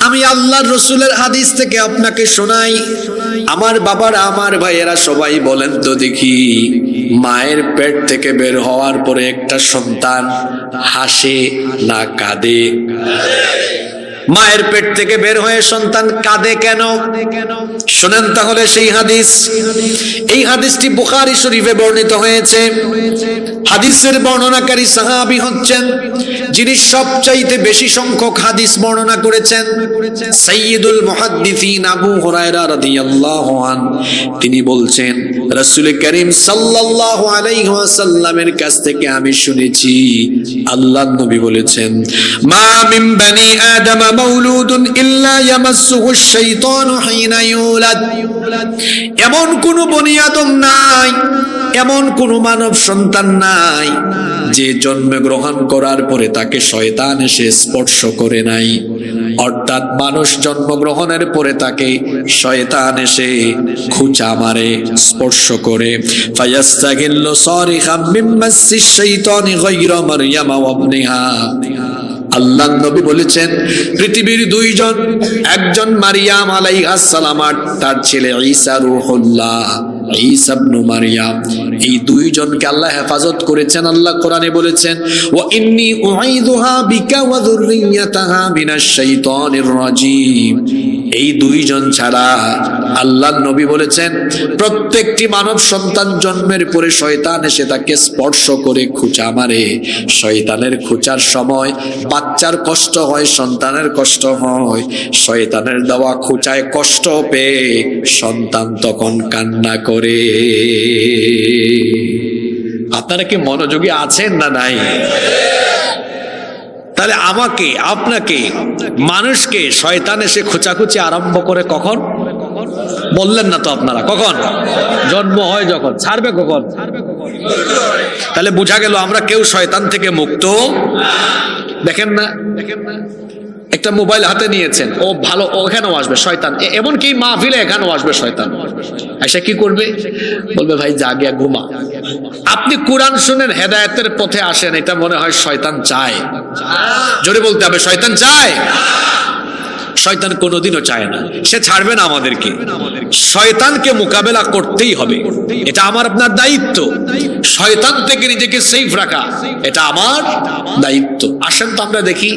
আমি আল্লাহর রাসূলের হাদিস থেকে আপনাকে শোনাই। আমার বাবারা, আমার ভাইয়েরা, সবাই বলেন তো দেখি, মায়ের পেট থেকে বের হওয়ার পরে একটা সন্তান হাসে না কাঁদে? মায়ের পেট থেকে বের হয়ে সন্তান কাঁদে কেন? শুনেন তাহলে সেই হাদিস। এই হাদিসটি বুখারী শরীফে বর্ণিত হয়েছে। হাদিসের বর্ণনাকারী সাহাবী হচ্ছেন যিনি সবচাইতে বেশি সংখ্যক হাদিস বর্ণনা করেছেন, সাইয়্যিদুল মুহাদ্দিসিন আবু হুরায়রা রাদিয়াল্লাহু আনহু। তিনি বলছেন, রাসূল করিম সাল্লাল্লাহু আলাইহি ওয়াসাল্লামের কাছ থেকে আমি শুনেছি, আল্লাহর নবী বলেছেন, মা মিন বানি আদম মাউলুদুন ইল্লা ইয়ামাসসুহুশ শাইতানু হিনা ইউলাদ। এমন কোন বনি আদম নাই, এমন কোন মানব সন্তান নাই যে জন্মগ্রহণ করার পরে তাকে শয়তান এসে স্পর্শ করে নাই। অর্থাৎ মানুষ জন্মগ্রহণের পরে তাকে শয়তান এসে খুঁচা মারে, স্পর্শ করে। ফায়াস্তাগিল্লু সারিখাম মিম্মাসসিশ শাইতানি গায়রা মারইয়াম ওয়া ইবনিহা। আল্লাহর নবী বলেছেন, পৃথিবীর দুইজন, একজন মারিয়াম আলাইহিস সালাম আর তার ছেলে ঈসা রূহুল্লাহ, ঈসা ইবনে মারইয়াম, এই দুইজনকে আল্লাহ হেফাজত করেছেন। আল্লাহ কোরআনে বলেছেন, ওয়া ইন্নী উঈযুহা বিকা ওয়া যুররিয়াতাহা মিনাশ শাইতানির রাজীম। এই দুইজন ছাড়া আল্লাহর নবী বলেছেন, প্রত্যেকটি মানব সন্তান জন্মের পরে শয়তান এসে তাকে স্পর্শ করে খুঁচা মারে। শয়তানের খুঁচার সময় বাচ্চার কষ্ট হয়, সন্তানের কষ্ট হয়। শয়তানের দেওয়া খুঁচায় কষ্ট পেয়ে সন্তান তখন কান্না করে। আপনারা কি মনোযোগী আছেন না নাই? তাহলে আমাকে, আপনাকে, মানুষকে শয়তান এসে খোঁচাখুচি আরম্ভ করে কখন? বললেন না তো আপনারা, কখন? জন্ম হয় যখন। ছাড়বে কখন? তাহলে বোঝা গেল আমরা কেউ শয়তান থেকে মুক্ত। দেখেন না, একটা মোবাইল হাতে নিয়েছেন, ও ভালো, ওখানেও আসবে শয়তান। এমনকি মাহফিলে এখানেও আসবে শয়তান। এসে কি করবে? বলবে, ভাই যা গিয়া ঘুমা। আপনি কোরআন শুনেন, হেদায়েতের পথে আসেন, এটা মনে হয় শয়তান চায়। জোরে বলতে হবে, শয়তান চায়? শয়তান কোনোদিনও চায় না, সে ছাড়বে না আমাদেরকে। শয়তানকে মোকাবেলা করতেই হবে, এটা আমার আপনার দায়িত্ব। শয়তান থেকে নিজেকে সেফ রাখা, এটা আমার দায়িত্ব। আসেন তো আমরা দেখি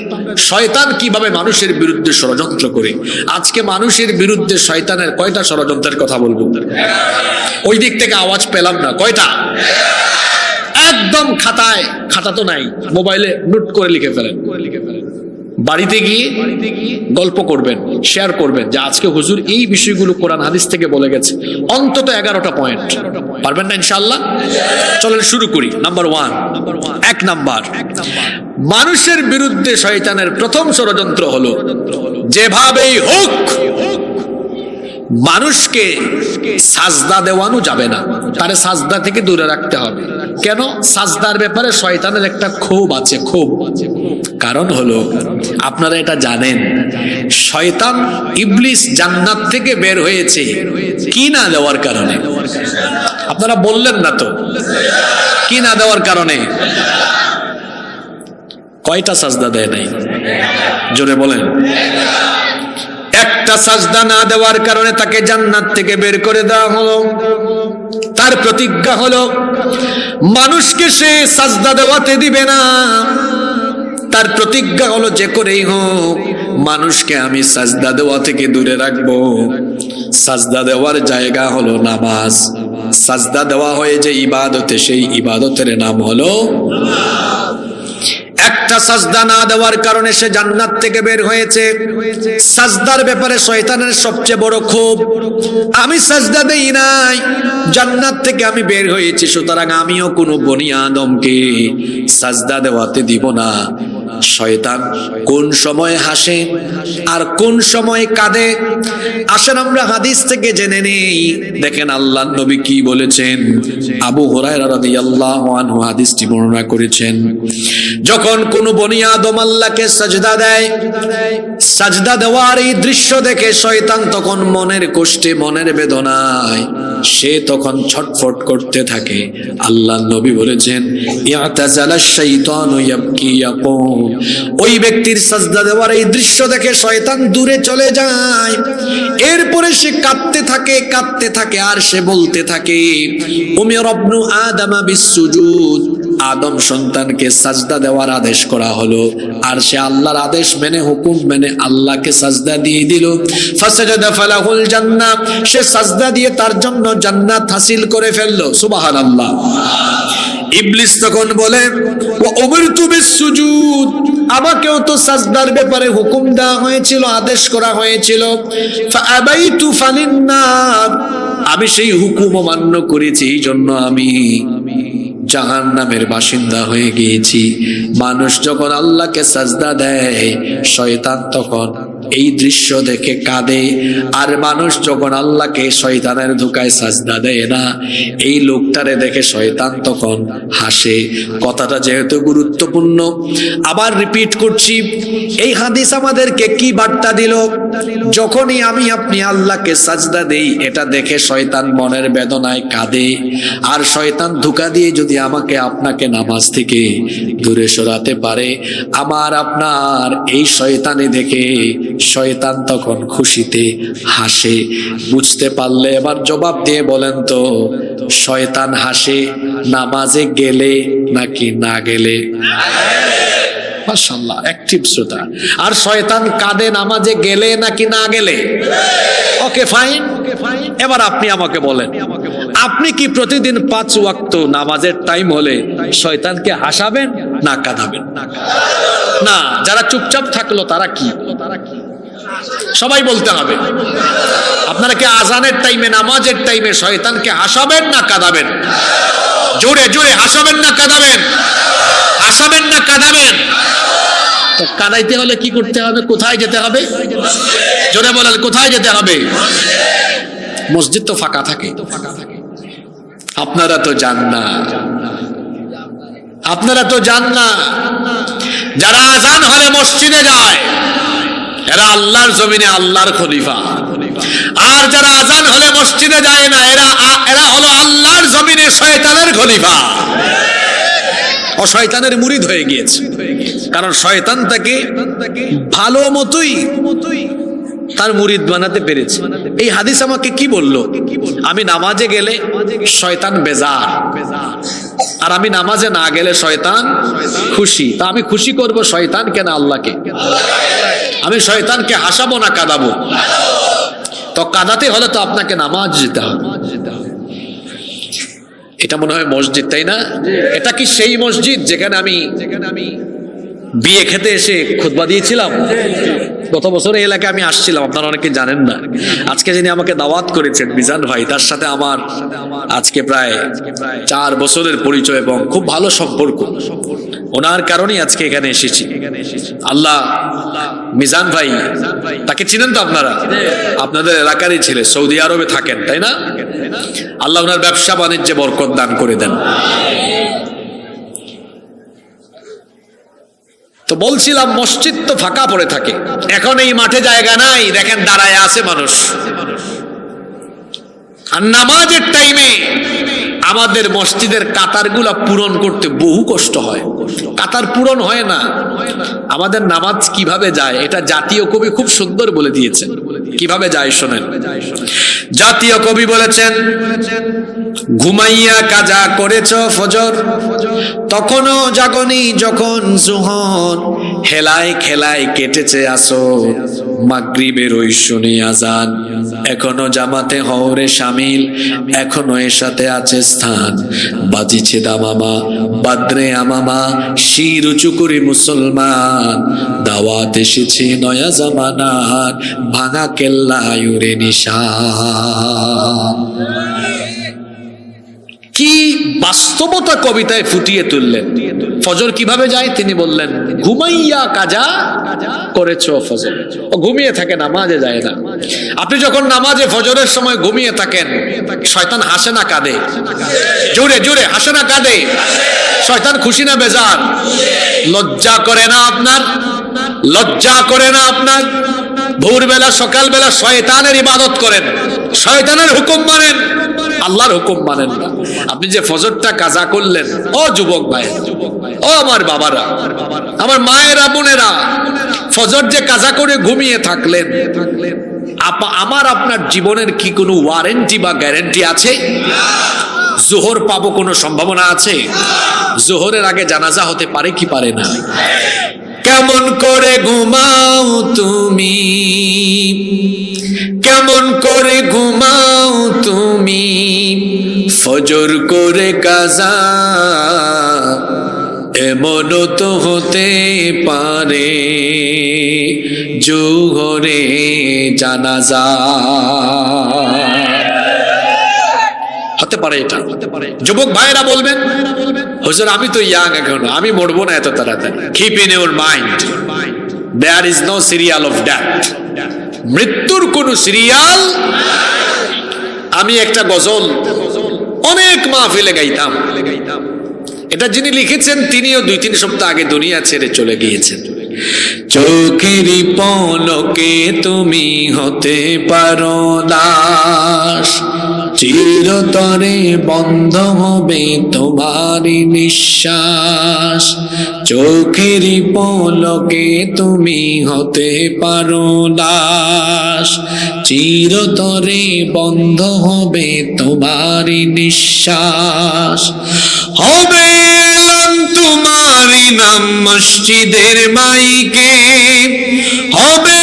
শয়তান কিভাবে মানুষের বিরুদ্ধে ষড়যন্ত্র করে। আজকে মানুষের বিরুদ্ধে শয়তানের কয়টা ষড়যন্ত্রের কথা বলবো? ওই দিক থেকে আওয়াজ পেলাম না। কয়টা? একদম খাতায়, খাতা তো নাই, মোবাইলে নোট করে লিখে ফেলেন। বাড়িতে গিয়ে গল্প করবেন, শেয়ার করবেন যে আজকে হুজুর এই বিষয়গুলো কোরআন হাদিস থেকে বলে গেছে। অন্তত 11টা পয়েন্ট। পারবেন না ইনশাআল্লাহ? চলেন শুরু করি। নাম্বার 1, এক নাম্বার, মানুষের বিরুদ্ধে শয়তানের প্রথম ষড়যন্ত্র হলো, যেভাবেই হোক মানুষকে সাজদা দেওয়ানো যাবে না, তারে সাজদা থেকে দূরে রাখতে হবে। কেন? সাজদার ব্যাপারে শয়তানের একটা ক্ষোভ আছে, ক্ষোভ। কারণ হলো, আপনারা এটা জানেন, শয়তান ইবলিস জান্নাত থেকে বের হয়েছে কি না দেওয়ার কারণে? আপনারা বললেন না তো, কি না দেওয়ার কারণে? কয়টা সাজদা দেয় নাই? জোরে বলেন। একটা সাজদা না দেওয়ার কারণে তাকে জান্নাত থেকে বের করে দেওয়া হলো। তার প্রতিজ্ঞা হলো, মানুষকে সে সাজদা দেওয়াতে দিবে না। তার প্রতিজ্ঞা হলো, যে করেই হোক মানুষকে আমি সাজদা দেওয়া থেকে দূরে রাখবো। সাজদা দেওয়ার জায়গা হলো নামাজ। সাজদা দেওয়া হয় যে ইবাদতে, সেই ইবাদতের নাম হলো একটা সাজদা না দেওয়ার কারণে সে জান্নাত থেকে বের হয়েছে। সাজদার ব্যাপারে শয়তানের সবচেয়ে বড় ক্ষোভ, আমি সাজদা দেই নাই, জান্নাত থেকে আমি বের হয়েছি, সুতরাং আমিও কোনো বনি আদমকে সাজদা দেওয়াতে দিব না। শয়তান কোন সময় হাসে আর কোন সময় কাঁদে, আসেন আমরা হাদিস থেকে জেনে নেই। দেখেন আল্লাহর নবী কি বলেছেন। আবু হুরায়রা রাদিয়াল্লাহু আনহু হাদিসটি বর্ণনা করেছেন, যখন কোন বনি আদম আল্লাহকে সাজদা দেয়, সাজদা দেওয়ার এই দৃশ্য দেখে শয়তান তখন মনের কষ্টে, মনের বেদনায় সে তখন ছটফট করতে থাকে। আল্লাহ নবী বলেছেন ইয়াতাজালাশ শাইতানু ইয়াবকি ইয়াকুল, ওই ব্যক্তির সাজদা দেওয়ার এই দৃশ্য দেখে শয়তান দূরে চলে যায়। এরপরে সে কাঁদতে থাকে আর সে বলতে থাকে উমির ইবনু আদম বিসসুজুদ, আদম সন্তানকে সাজদা দেওয়ার আদেশ করা হলো, আর সে আল্লাহর আদেশ মেনে হুকুম মেনে আল্লাহকে সাজদা দিয়ে দিল। ফাসাজাদা ফালাহুল জান্নাহ, সে সাজদা দিয়ে তার জন্য জান্নাত হাসিল করে ফেললো। সুবহানাল্লাহ। ইবলিস তখন বলে ওয়া উমিরতু বিসসুজুদ, আমাকেও তো সাজদার ব্যাপারে হুকুম দেওয়া হয়েছিল, আদেশ করা হয়েছিল। ফাআবাইতু ফালিন্নার, আমি সেই হুকুম অমান্য করেছি, এই জন্য আমি জাহান্নামের বাসিন্দা হয়ে গিয়েছি। মানুষ যখন আল্লাহকে সাজদা দেয়, শয়তান তখন এই দৃশ্য দেখে কাঁদে, আর মানুষ যখন আল্লাহকে শয়তানের ধোঁকায় সাজদা দেয় না, এই লোকটারে দেখে শয়তান তখন হাসে। কথাটা যেহেতু গুরুত্বপূর্ণ, আবার রিপিট করছি। এই হাদিস আমাদেরকে কি বার্তা দিল? যখনই আমি আপনি আল্লাহকে সাজদা দেই, এটা দেখে শয়তান মনের বেদনায় কাঁদে, আর শয়তান ধোঁকা দিয়ে যদি আমাকে আপনাকে নামাজ থেকে দূরে সরাতে পারে, আমার আপনার এই শয়তানি দেখে শয়তান তখন খুশিতে হাসে। বুঝতে পারলে এবার জবাব দিয়ে বলেন তো, শয়তান হাসে নামাজে গেলে নাকি না গেলে? মাশাআল্লাহ, অ্যাক্টিভ শ্রোতা। আর শয়তান কাঁদে নামাজে গেলে নাকি না গেলে? Okay fine. এবার আপনি আমাকে বলেন, আপনি কি প্রতিদিন 5 ওয়াক্ত নামাজের টাইম হলে শয়তানকে হাসাবেন না কাঁদাবেন? না। যারা চুপচাপ থাকলো তারা কি? সবাই বলতে হবে। আপনারা কি আজানের টাইমে, নামাজের টাইমে শয়তানকে হাসাবেন না কাঁদাবেন? জোরে জোরে হাসাবেন না কাঁদাবেন? হাসাবেন না কাঁদাবেন? তো কাঁদাইতে হলে কি করতে হবে? কোথায় যেতে হবে? জোরে বলেন, কোথায় যেতে হবে? মসজিদ তো ফাঁকা থাকে, আপনারা তো যান না। আপনারা তো যান না। যারা আজান হলে মসজিদে যায়, এরা আল্লাহর জমিনে আল্লাহর খলিফা। আর যারা আজান হলে মসজিদে যায় না, এরা হলো আল্লাহর জমিনে শয়তানের খলিফা ও শয়তানের মুরিদ হয়ে গিয়েছে। কারণ শয়তান তাকে ভালো মতোই তার মুরিদ বানাতে পেরেছে। এই হাদিস আমাকে কি বললো? আমি নামাজে গেলে শয়তান বেজার, আর আমি নামাজে না গেলে শয়তান খুশি। তা আমি খুশি করব শয়তানকে না আল্লাহকে? আমি শয়তানকে হাসাবো না কাঁদাবো? তো কাঁদাতে হলে তো আপনাকে নামাজ যেতে হবে। এটা মনে হয় মসজিদ, তাই না? এটা কি সেই মসজিদ যেখানে আমি বিয়ে খেতে এসে খুতবা দিয়েছিলাম? গত বছর এই এলাকায় আমি আসছিলাম, আপনারা অনেকে জানেন না। আজকে যিনি আমাকে দাওয়াত করেছেন মিজান ভাই, তার সাথে আমার আজকে প্রায় 4 বছরের পরিচয় এবং খুব ভালো সম্পর্ক। ওনার কারণেই আজকে এখানে এসেছি। আল্লাহ মিজান ভাই, তাকে চিনেন তো আপনারা? আপনাদের এলাকারই ছেলে, সৌদি আরবে থাকেন, তাই না? আল্লাহ ওনার ব্যবসা বাণিজ্যে বরকত দান করে দেন। তো বলছিলাম, মসজিদ তো ফাঁকা পড়ে থাকে, এখন এই মাঠে জায়গা নাই, দেখেন দাঁড়ায় আছে মানুষ। আর নামাজের টাইমে আমাদের মসজিদের কাতারগুলা পূরণ করতে বহু কষ্ট হয়, কাতার পূরণ হয় না। আমাদের নামাজ কিভাবে যায় এটা জাতীয় কবি খুব সুন্দর বলে দিয়েছেন। কিভাবে যায় শোনেন। জাতীয় কবি বলেছেন, ঘুমাইয়া কাজা করেছ ফজর, তখনও জাগনি যখন জোহর, হেলায় খেলায় কেটেছে আসর, মাগরিবের ওই শুনি আজান, এখনো জামাতে হওরে শামিল, এখনো এর সাথে আছে স্থান, বাজিছে দামামা বাদ্রে আমামা, শির উঁচু করে মুসলমান, দাওয়াত এসেছে নয়া জামানার, ভাঙা কেল্লা উড়ে নিশান। কি বাস্তবতা কবিতায় ফুটিয়ে তুললেন। ফজর কিভাবে যায় তিনি বললেন, ঘুমাইয়া কাজা করেছ ফজর। ও ঘুমিয়ে থাকে, নামাজে যায় না। আপনি যখন নামাজে ফজরের সময় ঘুমিয়ে থাকেন, শয়তান হাসে না কাঁদে? জোরে জোরে হাসে না কাঁদে? শয়তান খুশি না বেজার? লজ্জা করে না আপনার? লজ্জা করে না আপনার? ভোরবেলা সকালবেলা শয়তানের ইবাদত করেন, শয়তানের হুকুম মানেন, আল্লাহর হুকুম মানেন না। আপনি যে ফজরটা কাজা করলেন, ও যুবক ভাই, ও আমার বাবারা, আমার মায়েরা, বোনেরা, ফজর যে কাজা করে ঘুমিয়ে থাকলেন, আমার আপনার জীবনের কি কোনো ওয়ারেন্টি বা গ্যারান্টি আছে? জোহর পাবো কোনো সম্ভাবনা আছে? জোহরের আগে জানাজা হতে পারে কি পারে না? কেমন করে ঘুমাও তুমি, কেমন করে ঘুমাও তুমি, ফজর করে কাজা, এমনও তো হতে পারে জোহরে জানাজা। হতে পারে এটা। যুবক ভাইরা বলবেন, হুজুর আমি তো ইয়াং এখনো, আমি মরবো না এত তাড়াতাড়ি। Keep in your mind, there is no serial of death. মৃত্যুর কোন সিরিয়াল। আমি একটা গজল অনেক মাহফিলে গাইতাম, এটা যিনি লিখেছেন তিনিও 2-3 সপ্তাহ আগে দুনিয়া ছেড়ে চলে গিয়েছেন। চোখেরই পলকে তুমি হতে পারো দাস, চিরতরে বন্ধ হবে তোমারই নিঃশ্বাস। চোখেরই পলকে তুমি হতে পারো দাস, চিরতরে বন্ধ হবে তোমারই নিঃশ্বাস। হবে তোমারই নাম মসজিদের মাইকে, হবে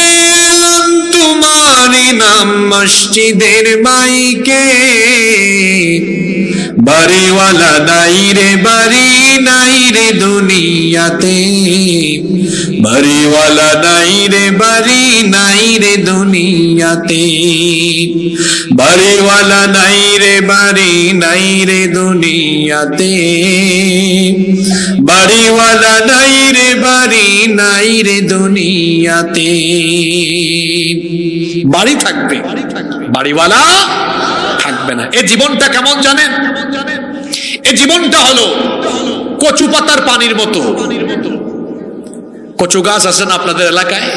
তোমারই নাম মসজিদের মাইকে। বাড়িওয়ালা নাই রে বাড়ি, নাই রে দুনিয়াতে, বাড়িওয়ালা নাই রে বাড়ি, নাই রে দুনিয়াতে। বাড়িওয়ালা নাই রে বাড়ি, নাই রে দুনিয়াতে। বাড়িওয়ালা নাই রে বাড়ি, নাই রে দুনিয়াতে। বাড়ি থাকবে, বাড়িওয়ালা থাকবে না। এই জীবনটা কেমন জানেন? এই জীবনটা হলো কচু পাতার পানির মতো। কচু গাছ আছে না আপনাদের এলাকায়?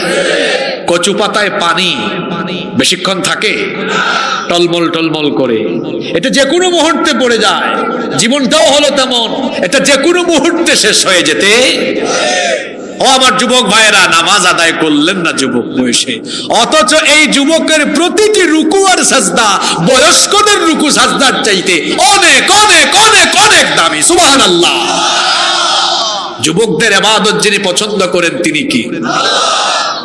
কচু পাতায় পানি বেশিক্ষণ থাকে? টলমল টলমল করে। এটা যে কোনো মুহূর্তে পড়ে যায়। জীবনটাও হলো তেমন, এটা যে কোনো মুহূর্তে শেষ হয়ে যেতে। ও আমার যুবক ভাইয়েরা, নামাজ আদায় করলেন না যুবক বয়সে, অথচ এই যুবকের প্রতিটি রুকু আর সাজদা বয়স্কদের রুকু সাজদার চাইতে অনেক অনেক অনেক অনেক দামি। সুবহানাল্লাহ। যুবকদের ইবাদত যিনি পছন্দ করেন তিনি কি?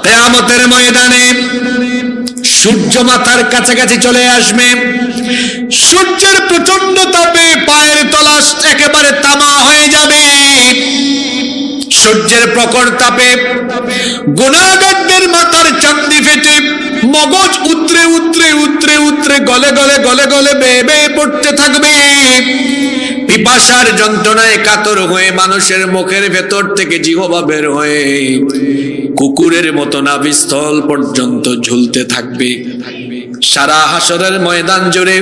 কিয়ামতের ময়দানে সূর্য মাথার কাছাকাছি চলে আসবে, সূর্যের প্রচন্ড তাপে পায়ের তলা একেবারে তামা হয়ে যাবে। সূর্যের প্রখর তাপে গুনাহগারদের মাথার চামড়ি ফেটে মগজ উতরে উতরে উতরে উতরে গলে গলে গলে গলে বেয়ে বেয়ে পড়তে থাকবে। পিপাসার যন্ত্রণায় কাতর হয়ে মানুষের মুখের ভেতর থেকে জিহ্বা বের হয়ে কুকুরের মতো নাভিস্থল পর্যন্ত ঝুলতে থাকবে। সারা হাসরের ময়দান জুড়ে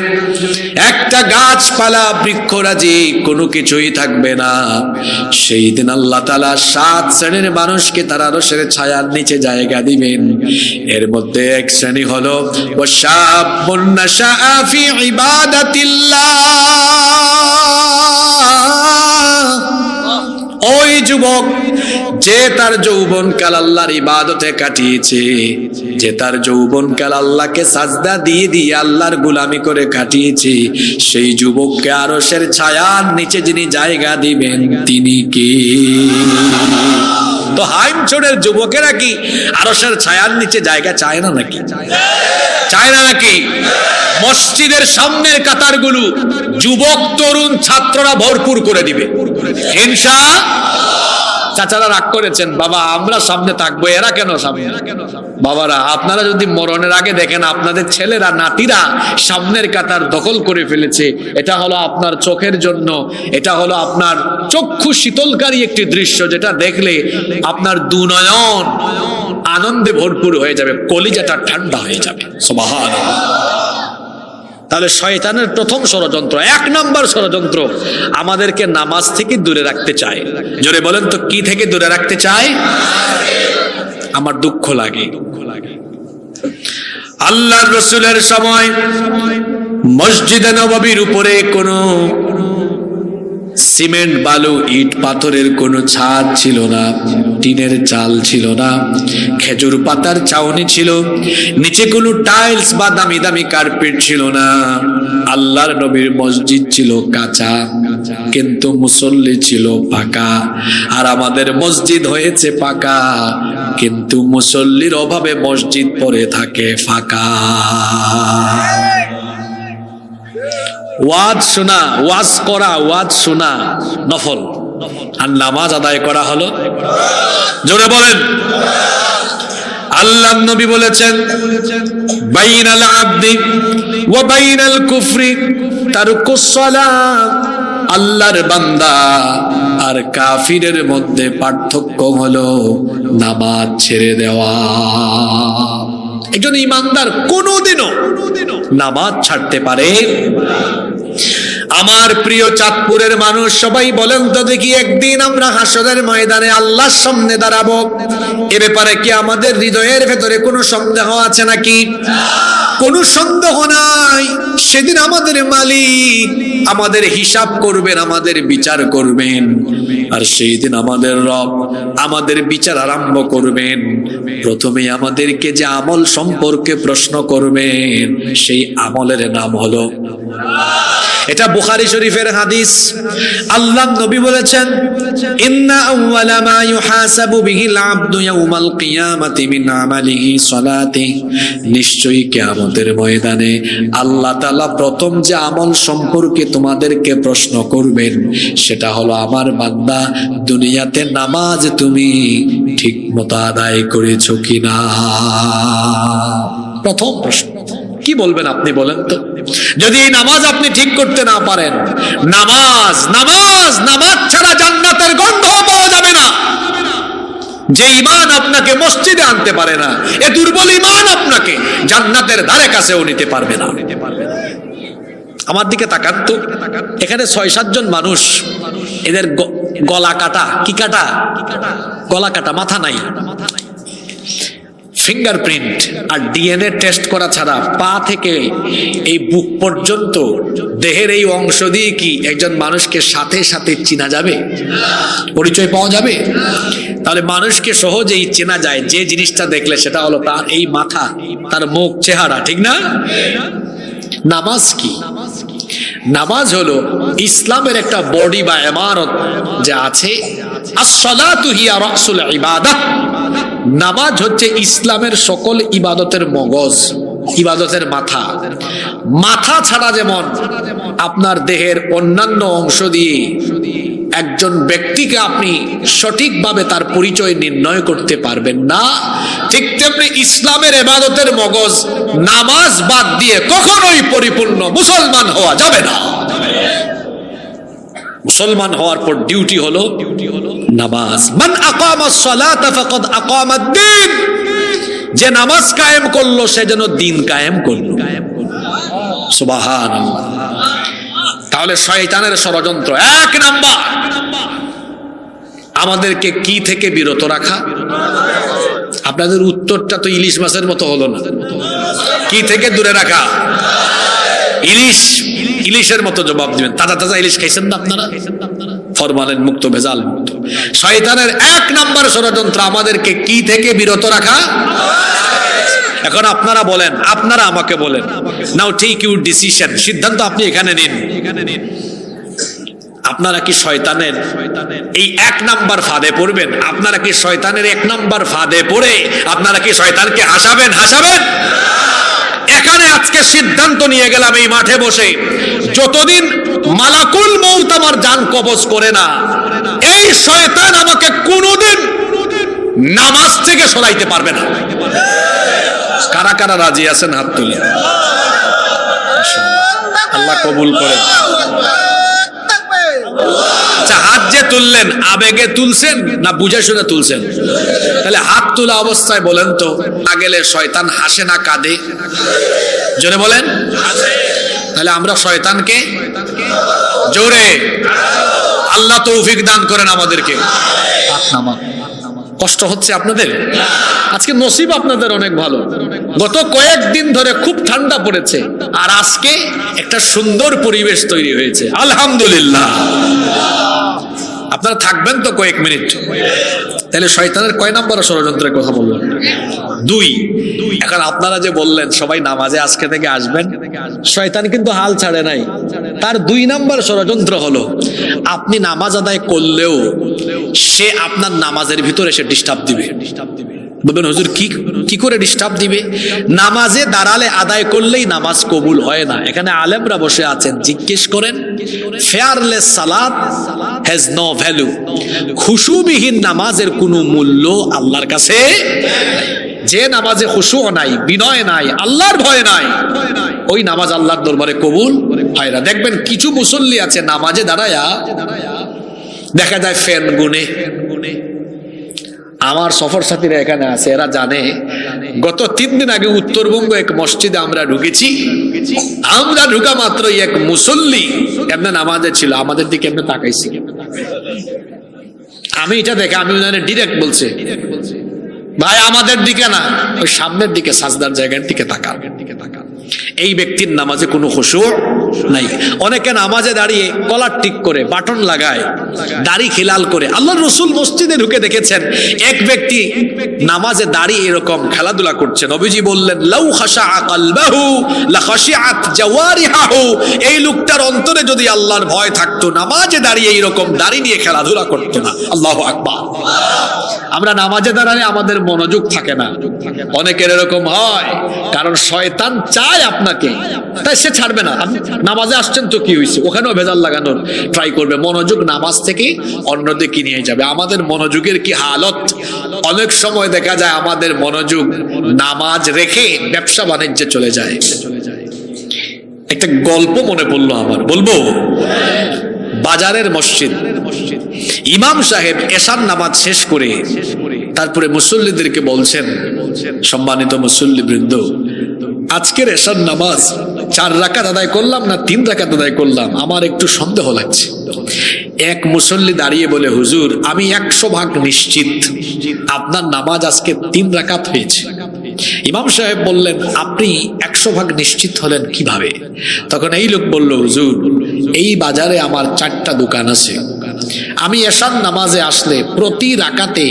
একটা গাছপালা বৃক্ষরাজি কোনো কিছুই থাকবে না। সেই দিন আল্লাহ তাআলা 7 শ্রেণীর মানুষকে তার আরশের ছায়ার নিচে জায়গা দিবেন। এর মধ্যে এক শ্রেণী হলো ওয়াশাবুন নাশাআ ফি ইবাদাতিল্লাহ। ওই যুবক যে তার যৌবনকাল আল্লাহর ইবাদতে কাটিয়েছে, যে তার যৌবনকাল আল্লাহকে সাজদা দিয়ে দিয়ে আল্লাহর গোলামি করে কাটিয়েছে, সেই যুবককে আরশের ছায়ার নিচে যিনি জায়গা দিবেন তিনি কে? তো হাইমচড়ের যুবকেরা কি আরশের ছায়ার নিচে জায়গা চায় না নাকি? চায় না নাকি? মসজিদের সামনের কাতারগুলো যুবক তরুণ ছাত্ররা ভরপুর করে দিবে ইনশাআল্লাহ। চাচারা রাগ করেছেন, বাবা আমরা সামনে থাকবো, এরা কেন সামনে? বাবারা, আপনারা যদি মরণের আগে দেখেন আপনাদের ছেলেরা নাতিরা সামনের কাতার দখল করে ফেলেছে, এটা হলো আপনার চোখের জন্য, এটা হলো আপনার চক্ষু শীতলকারী একটি দৃশ্য, যেটা দেখলে আপনার দুনয়ন আনন্দে ভরপুর হয়ে যাবে, কলিজাটা ঠান্ডা হয়ে যাবে। সুবহানাল্লাহ। তাহলে শয়তানের প্রথম ষড়যন্ত্র, 1 নম্বর ষড়যন্ত্র, আমাদেরকে নামাজ থেকে দূরে রাখতে চায়। জোরে বলেন তো, কি থেকে দূরে রাখতে চায়? আমার দুঃখ লাগে, আল্লাহর রাসূলের সময় মসজিদে নববীর উপরে কোনো সিমেন্ট বালু ইট পাথরের কোনো ছাদ ছিল না, টিনের চাল ছিল না, খেজুর পাতার ছাউনি ছিল, নিচে কোনো টাইলস বা দামি দামি কার্পেট ছিল না। আল্লাহর নবীর মসজিদ ছিল কাঁচা, কিন্তু মুসল্লি ছিল পাকা। আর আমাদের মসজিদ হয়েছে পাকা, কিন্তু মুসল্লির অভাবে মসজিদ পড়ে থাকে ফাঁকা। ওয়াজ শোনা, ওয়াজ করা, ওয়াজ শোনা নফল, আর নামাজ আদায় করা হলো। জোরে বলেন। আল্লাহর নবী বলেছেন, বাইনাল আবদি ওয়া বাইনাল কুফরি তারকুস সালাত। আল্লাহর বান্দা আর কাফিরের মধ্যে পার্থক্য হলো নামাজ ছেড়ে দেওয়া। একজন ইমানদার কোনোদিনও নামাজ ছাড়তে পারে। আমার প্রিয় চাঁদপুরের মানুষ সবাই বলেন তো দেখি, একদিন আমরা হাসরের ময়দানে আল্লাহর সামনে দাঁড়াবো, এ ব্যাপারে কি আমাদের হৃদয়ের ভেতরে কোনো সন্দেহ আছে নাকি? কোনো সন্দেহ নাই। সেদিন আমাদের মালিক আমাদের হিসাব করবেন, আমাদের বিচার করবেন। আর সেই দিন আমাদের রব আমাদের বিচার আরম্ভ করবেন। প্রথমে আমাদেরকে যে আমল সম্পর্কে প্রশ্ন করবেন, সেই আমলের নাম হলো, এটা বুখারী শরীফের হাদিস। আল্লাহর নবী বলেছেন, ইন্না আউওয়ালা মা ইউহাসাবু বিহিল আবদু ইয়াউমাল কিয়ামাতি মিন আমালিহি সালাতি। নিশ্চয়ই কিয়ামতের ময়দানে আল্লাহ তাআলা প্রথম যে আমল সম্পর্কে তোমাদেরকে প্রশ্ন করবেন, সেটা হলো, আমার বান্দা দুনিয়াতে নামাজ তুমি ঠিক মতো আদায় করেছো কিনা। প্রথম প্রশ্ন। কি বলবেন আপনি বলেন তো? যদি এই নামাজ আপনি ঠিক করতে না পারেন, নামাজ নামাজ নামাজ ছাড়া জান্নাতের গন্ধ পাওয়া যাবে না। যে ঈমান আপনাকে মসজিদে আনতে পারে না, এ দুর্বল ঈমান আপনাকে জান্নাতের ধারে কাছেও নিতে পারবে না। আমার দিকে তাকান তো, এখানে 6-7 জন মানুষ, এদের গলা কাটা। কি কাটা? গলা কাটা, মাথা নাই। ফিঙ্গারপ্রিন্ট আর ডিএনএ টেস্ট করা ছাড়া পা থেকে এই বুক পর্যন্ত দেহের এই অংশ দিয়ে কি একজন মানুষকে সাথে সাথে চেনা যাবে? পরিচয় পাওয়া যাবে? তাহলে মানুষকে সহজেই চেনা যায় যে জিনিসটা দেখলে, সেটা হলো তার এই মাথা, তার মুখ, চেহারা, ঠিক না? নামাজ কি? নামাজ হলো ইসলামের একটা বডি বা ইমারত যা আছে। আস-সালাতু হিয়া রাসুল ইবাদাত। নামাজ হচ্ছে ইসলামের সকল ইবাদতের মগজ, ইবাদতের মাথা। মাথা ছাড়া যেমন আপনার দেহের অন্যান্য অংশ দিয়ে একজন ব্যক্তিকে আপনি সঠিকভাবে তার পরিচয় নির্ণয় করতে পারবেন না, ঠিক তেমনি ইসলামের ইবাদতের মগজ নামাজ বাদ দিয়ে কখনোই পরিপূর্ণ মুসলমান হওয়া যাবে না। মুসলমান হওয়ার পর ডিউটি হলো নামাজ। মান আকামাস সালাতা ফাকাদ আকামাদ-দ্বীন। যে নামাজ কায়েম করলো, সে যেন দ্বীন কায়েম করলো। সুবহানাল্লাহ। তাহলে শয়তানের ষড়যন্ত্র 1 নাম্বার, আমাদেরকে কি থেকে বিরত রাখা? আপনাদের উত্তরটা তো ইলিশ মাছের মতো হলো না। কি থেকে দূরে রাখা? ইলিশের মতো জবাব দিবেন। তাজা তাজা ইলিশ খাইছেন না আপনারা? ফরমালিন মুক্ত, ভেজাল মুক্ত। শয়তানের 1 নাম্বার ষড়যন্ত্র আমাদেরকে কি থেকে বিরত রাখা। এখন আপনারা বলেন, আপনারা আমাকে বলেন, নাও টেক ইউর ডিসিশন, সিদ্ধান্ত আপনি এখানে নিন। আপনারা কি শয়তানের এই 1 নাম্বার ফাঁদে পড়বেন? আপনারা কি শয়তানের 1 নাম্বার ফাঁদে পড়ে আপনারা কি শয়তানকে হাসাবেন? এখানে আজকে সিদ্ধান্ত নিয়ে গেলাম এই মাঠে বসে, যতদিন মালাকুল মউত আমার জান কবজ করে না, এই শয়তান আমাকে কোনোদিন নামাজ থেকে সরাইতে পারবে না। কারা কারা রাজি আছেন হাত তুলে? আল্লাহ কবুল করেন। আচ্ছা, হাত যে তুললেন, আবেগে তুলছেন না বুঝে শুনে তুলছেন? তাহলে হাত তোলা অবস্থায় বলেন তো, না গেলে শয়তান হাসে না কাঁদে? জোরে বলেন। তাহলে আমরা শয়তানকে জোরে, আল্লাহ তৌফিক দান করেন আমাদেরকে। হাত নামান। কষ্ট হচ্ছে আপনাদের? আজকে নসিব আপনাদের অনেক ভালো, গত কয়েকদিন ধরে খুব ঠান্ডা পড়েছে, আর আজকে একটা সুন্দর পরিবেশ তৈরি হয়েছে, আলহামদুলিল্লাহ। আপনারা থাকবেন তো কয়েক মিনিট? তাহলে শয়তানের কয় নাম্বার ষড়যন্ত্রের কথা বললাম? 2। এখন আপনারা যে বললেন সবাই নামাজে আজকে থেকে আসবেন, শয়তান কিন্তু হাল ছাড়ে নাই। তার 2 নাম্বার ষড়যন্ত্র হলো, আপনি নামাজ আদায় করলেও সে আপনার নামাজের ভিতরে এসে ডিস্টার্ব দিবে। বলবেন হুজুর কি করে ডিস্টার্ব দিবে? নামাজে দাঁড়ালে আদায় করলেই নামাজ কবুল হয় না। এখানে আলেমরা বসে আছেন, জিজ্ঞেস করেন, ফেয়ারলেস সালাত হ্যাজ নো ভ্যালু। খুশুবিহীন নামাজের কোনো মূল্য আল্লাহর কাছে। যে নামাজে খুশু নাই, বিনয় নাই, আল্লাহর ভয় নাই, ওই নামাজ আল্লাহর দরবারে কবুল হয় না। দেখবেন কিছু মুসল্লি আছে নামাজে দাঁড়ায়া দেখা যায় ফ্যান গুনে। আমার সফর সাথীরা এখানে আছে, এরা জানে গত 3 দিন আগে উত্তরবঙ্গ এক মসজিদে আমরা ঢুকেছি। আমরা ঢুকা মাত্রই এক মুসল্লি এমনি নামাজে ছিল, আমাদের দিকে এমনি তাকাইছি। আমি এটা দেখে আমি ডিরেক্ট বলছে, ভাই আমাদের দিকে না, ওই সামনের দিকে সাজদার জায়গার দিকে তাকা। এই ব্যক্তির নামাজে কোনো খুশু নাই। অনেকে নামাজে দাঁড়িয়ে কলার টিক করে, বাটন লাগায়, দাড়ি খিলাল করে। আল্লাহর রাসূল মসজিদে ঢুকে দেখেছেন এক ব্যক্তি নামাজে দাঁড়িয়ে এরকম খেলাধুলা করছে। নবীজি বললেন, লাউ খাশাআ কলবাহু লা খাশিআত জাওয়ারিহু। এই লোকটার অন্তরে যদি আল্লাহর ভয় থাকতো, নামাজে দাঁড়িয়ে এরকম দাড়ি নিয়ে খেলাধুলা করতো না। আল্লাহু আকবার। আমরা নামাজে দাঁড়ালে আমাদের মনোযোগ থাকে না। অনেকের এরকম হয়, কারণ শয়তান চায় আপনাকে, তাই সে ছাড়বে না। নামাজে আসছেন তো কি হয়েছে, ওখানেও ভেজাল লাগানোর ট্রাই করবে। মনোযোগ নামাজ থেকে অন্যদিকে নিয়ে যাবে। আমাদের মনোযোগের কি হালত! অনেক সময় দেখা যায় আমাদের মনোযোগ নামাজ রেখে ব্যবসা বাণিজ্যে চলে যায়। একটা গল্প মনে পড়লো আমার, বলবো? বাজারের মসজিদ, ইমাম সাহেব এশার নামাজ শেষ করে তারপরে মুসল্লিদেরকে বলছেন, সম্মানিত মুসল্লিবৃন্দ, আজকের এশার নামাজ 4 রাকাত আদায় করলাম না 3 রাকাত আদায় করলাম, আমার একটু সন্দেহ লাগছে। এক মুসল্লি দাঁড়িয়ে বলে, হুজুর আমি 100% নিশ্চিত আপনার নামাজ আজকে 3 রাকাত হয়েছে। ইমাম সাহেব বললেন, আপনি 100% নিশ্চিত হলেন কিভাবে? তখন এই লোক বলল, হুজুর এই বাজারে আমার 4টা দোকান আছে। আমি এশার নামাজে আসলে প্রতি রাকাতে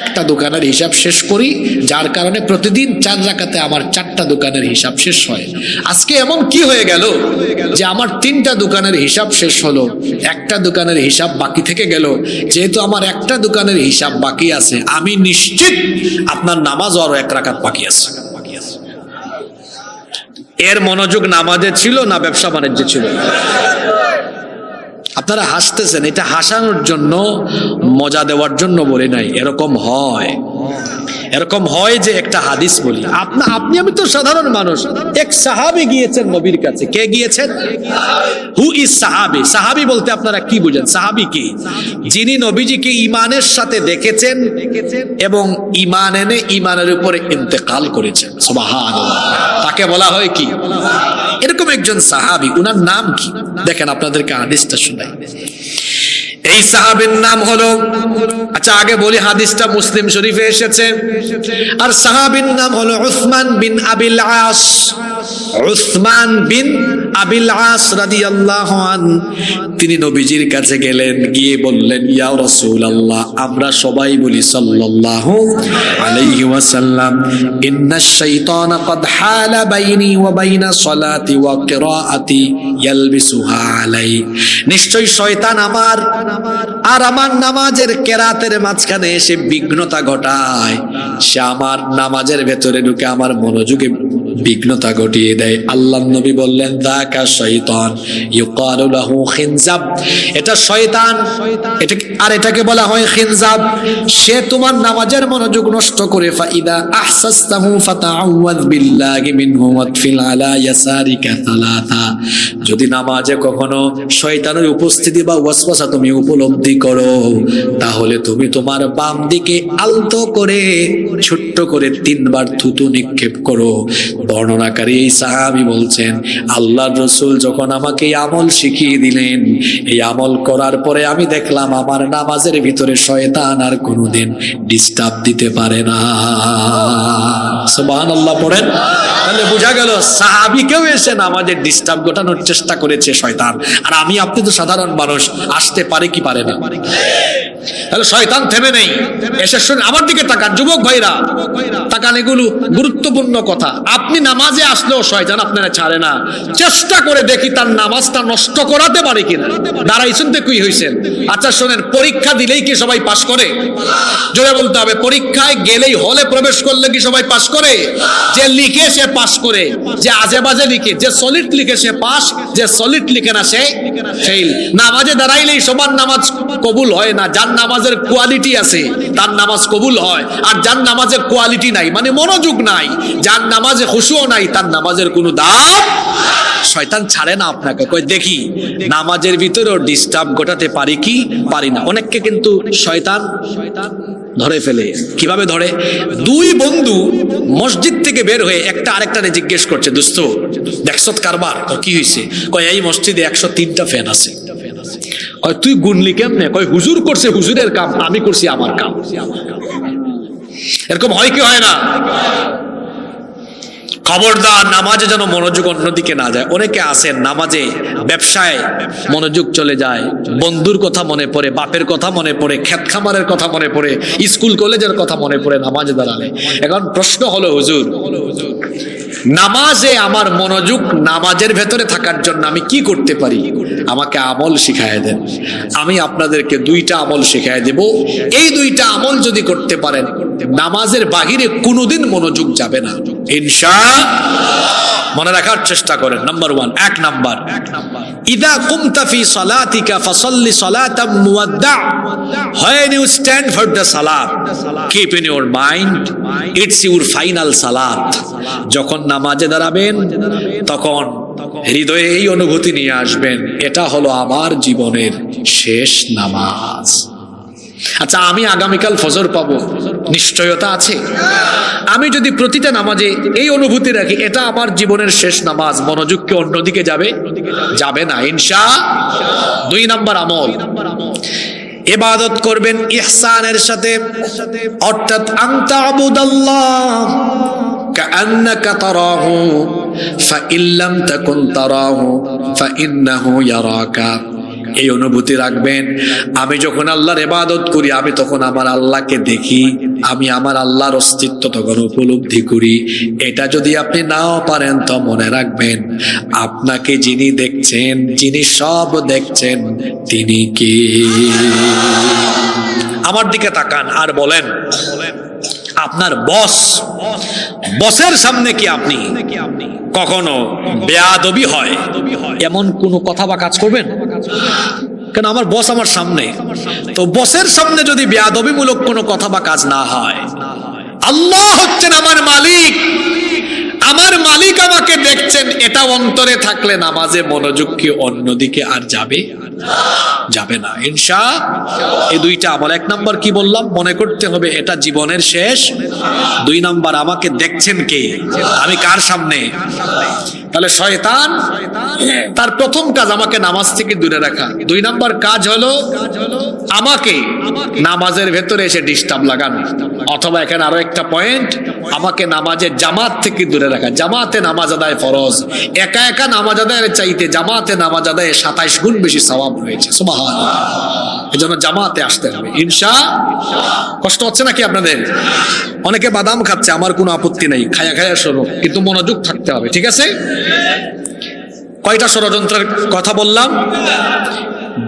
একটা দোকানের হিসাব শেষ করি, যার কারণে প্রতিদিন 4 রাকাতে আমার 4টা দোকানের হিসাব শেষ হয়। আজকে এমন কি হয়ে গেল যে আমার 3টা দোকানের হিসাব শেষ হলো, একটা দোকানের হিসাব বাকি থেকে গেল। যেহেতু আমার একটা দোকানের হিসাব বাকি আছে, আমি নিশ্চিত আপনার নামাজ আরো 1 রাকাত বাকি আছে। এর মনোযোগ নামাজে ছিল না ব্যবসা বাণিজ্যে ছিল? আপনারা হাসতেছেন, এটা হাসানোর জন্য, মজা দেওয়ার জন্য বলে নাই। এরকম হয়, এরকম হয় যে একটা হাদিস বলি। আপনি আমি তো সাধারণ মানুষ। এক সাহাবী গিয়েছেন নবীর কাছে। কে গিয়েছেন? হু ইজ সাহাবী? সাহাবী বলতে আপনারা কি বুঝেন? সাহাবী কি? যিনি নবীজিকে ঈমানের সাথে দেখেছেন এবং ঈমান এনে ঈমানের উপরে ইন্তেকাল করেছেন। সুবহানাল্লাহ। তাকে বলা হয় কি? এরকম একজন সাহাবী। উনার নাম কি? দেখেন আপনাদেরকে হাদিসটা শোনাই। এই সাহাবীর নাম হলো, আচ্ছা আগে বলি হাদিসটা মুসলিম শরীফে এসেছে। আর সাহাবীর নাম হলো উসমান বিন আবিল আস। উসমান বিন আবিল আস রাদিয়াল্লাহু আনহু। তিনি নবীজির কাছে গেলেন, গিয়ে বললেন, ইয়া রাসূলুল্লাহ, আমরা সবাই বলি সাল্লাল্লাহু আলাইহি ওয়াসাল্লাম, ইন্নাশ শাইতানা ক্বাদ হালা বাইনি ওয়া বাইনা সালাতি ওয়া কিরাআতি ইয়ালবিসুহা আলাই। নিশ্চয় শয়তান আমার আর আমার নামাজের কেরাতের মাঝখানে এসে বিঘ্নতা ঘটায়। সে আমার নামাজের ভেতরে ঢুকে আমার মনোযোগে বিঘ্নতা ঘটিয়ে দেয়। আল্লাহর নবী বললেন, যাকা শয়তান ইউকালু লাহু খিনজাব। এটা শয়তান, এটাকে বলা হয় খিনজাব। সে তোমার নামাজের মনোযোগ নষ্ট করে। ফাইদা আহসাসতাহু ফাতাআওয়ায বিল্লাহি মিনহু ওয়াতফিল আলা ইয়াসারিকা সালাতা। যদি নামাজে কখনো শয়তানের উপস্থিতি বা ওয়াসওয়াসা তুমি উপলব্ধি করো, তাহলে তুমি তোমার বাম দিকে আলতো করে ছোট্ট করে 3 বার থুতু নিক্ষেপ করো। বর্ণনাকারী এই সাহাবী বলছেন, আল্লাহর রাসূল যখন আমাকে এই আমল শিখিয়ে দিলেন, এই আমল করার পরে আমি দেখলাম আমার নামাজের ভিতরে শয়তান আর কোনোদিন ডিস্টার্ব দিতে পারে না। সুবহানাল্লাহ পড়েন। তাহলে বোঝা গেল সাহাবীকেও এসে নামাজের ডিস্টার্ব ঘটানোর চেষ্টা করেছে শয়তান, আর আমি আপনি তো সাধারণ মানুষ, আসতে পারে কি পারে না? তাহলে শয়তান থেমে নেই। এসে শুনে আমার দিকে তাকান যুবক ভাইরা, তাকান, এগুলো গুরুত্বপূর্ণ কথা। আপনি নামাজে আসলেও শয়তান আপনারা ছাড়ে না, চেষ্টা করে দেখি তার নামাজটা নষ্ট করাতে পারে কিনা। দাঁড়াইছেন তো কি হয়েছেন? আচ্ছা শোনেন, পরীক্ষা দিলেই কি সবাই পাস করে? জোরে বলতে হবে, পরীক্ষায় গেলেই হলে প্রবেশ করলে কি সবাই পাস করে? যে লিখে সে পাস করে, যে আজে বাজে লিখে, যে সলিড লিখে সে পাস, যে সলিড লিখে না সে ফেল। নামাজে দাঁড়াইলেই সবার নামাজ কবুল হয় না। যার নামাজের কোয়ালিটি আছে তার নামাজ কবুল হয়, আর যার নামাজের কোয়ালিটি নাই মানে মনোযোগ নাই, যার নামাজে খুশুও নাই, তার নামাজের কোনো দাম। শয়তান ছাড়ে না আপনাকে, কই দেখি নামাজের ভিতরেও ডিস্টার্ব ঘটাতে পারি কি পারি না। অনেককে কিন্তু শয়তান ধরে ফেলে। কিভাবে ধরে? দুই বন্ধু মসজিদ থেকে বের হয়ে একটা আরেকটারে জিজ্ঞেস করছে, দোস্ত দেখছত কারবার? কি হয়েছে? কয় এই মসজিদে 103টা ফ্যান আছে। কয় তুই গুনলি কেমনে? কয় হুজুর করছে হুজুরের কাম, আমি করছি আমার কাম। এরকম হয় কি হয় না? খবরদার, নামাজে যেন মনোযোগ অন্যদিকে না যায়। অনেকে আছেন নামাজে ব্যবসায় মনোযোগ চলে যায়, বন্ধুর কথা মনে পড়ে, বাপের কথা মনে পড়ে, ক্ষেত খামারের কথা মনে পড়ে, স্কুল কলেজের কথা মনে পড়ে নামাজে দাঁড়ালে। এখন প্রশ্ন হলো, হুজুর নামাজে আমার মনোযোগ নামাজের ভেতরে থাকার জন্য আমি কি করতে পারি? আমাকে আমল শিখায় দেন। আমি আপনাদেরকে 2টা আমল শিখায় দেব। এই 2টা আমল যদি করতে পারেন, নামাজের বাহিরে কোনোদিন মনোযোগ যাবে না ইনশাআল্লাহ। মনে রাখার চেষ্টা করেন। নাম্বার 1, 1 নাম্বার, ইদা কুমতা ফি সালাতিকা ফাসাল্লি সালাতাম মুওয়াদ্দা। When you stand for the salat, keep in your mind it's your final salat. যখন নামাজে দাঁড়াবেন তখন হৃদয়ে এই অনুভূতি নিয়ে আসবেন, এটা হলো আমার জীবনের শেষ নামাজ। আচ্ছা, আমি আগামীকাল ফজর পাবো, নিশ্চয়তা আছে? আমি যদি প্রতিটা নামাজে এই অনুভূতি রাখি এটা আমার জীবনের শেষ নামাজ, মনোযোগ কি অন্যদিকে যাবে? যাবে না ইনশাআল্লাহ। 2 নাম্বার আমল, ইবাদত করবেন ইহসানের সাথে, অর্থাৎ আনতা আবুদাল্লাহ কাআন্নাকা তারাহু ফাইন লাম তাকুন তারাহু ফাইন্নাহু ইয়ারাকা। এই অনুভূতি রাখবেন, আমি যখন আল্লাহর ইবাদত করি আমি তখন আমার আল্লাহকে দেখি, আমি আমার আল্লাহর অস্তিত্ব তখন উপলব্ধি করি। এটা যদি আপনি নাও পারেন তো মনে রাখবেন, আপনাকে যিনি দেখছেন, যিনি সব দেখছেন, তিনি কে? আমার দিকে তাকান আর বলেন, আপনার বসের সামনে কি আপনি কখনো বেয়াদবি হয় এমন কোন কথা বা কাজ করবেন? কেন, আমার বস আমার সামনে, তো বসের সামনে যদি বেয়াদবিমূলক কোনো কথা বা কাজ না হয়, আল্লাহ হচ্ছেন আমার মালিক, আমার মালিক আমাকে দেখছেন, এটা অন্তরে থাকলে নামাজে মনোযোগ কি অন্যদিকে আর যাবে? যাবে না ইনশাআল্লাহ। এই 2টা আমল। 1 নাম্বার কি বললাম? মনে করতে হবে এটা জীবনের শেষ। 2 নাম্বার, আমাকে দেখছেন কে, আমি কার সামনে? তাহলে শয়তান তার প্রথম কাজ আমাকে নামাজ থেকে দূরে রাখা। 2 নাম্বার কাজ হলো আমাকে নামাজের ভেতরে এসে ডিস্টার্ব লাগানো, অথবা এখানে আরো একটা পয়েন্ট, আমাকে নামাজের জামাত থেকে দূরে রাখা। জামাতে নামাজ আদায় ফরজ, একা একা নামাজ আদায়ের চাইতে জামাতে নামাজ আদায়ে 27 গুণ বেশি সওয়াব রয়েছে। সুবহানাল্লাহ। এজন্য জামাতে আসতে হবে ইনশাআল্লাহ। কষ্ট হচ্ছে নাকি আপনাদের? অনেকে বাদাম খাচ্ছে, আমার কোনো আপত্তি নাই, খায়া খায়া সরো, কিন্তু মনোযোগ থাকতে হবে, ঠিক আছে? কয়টা ষড়যন্ত্রের কথা বললাম?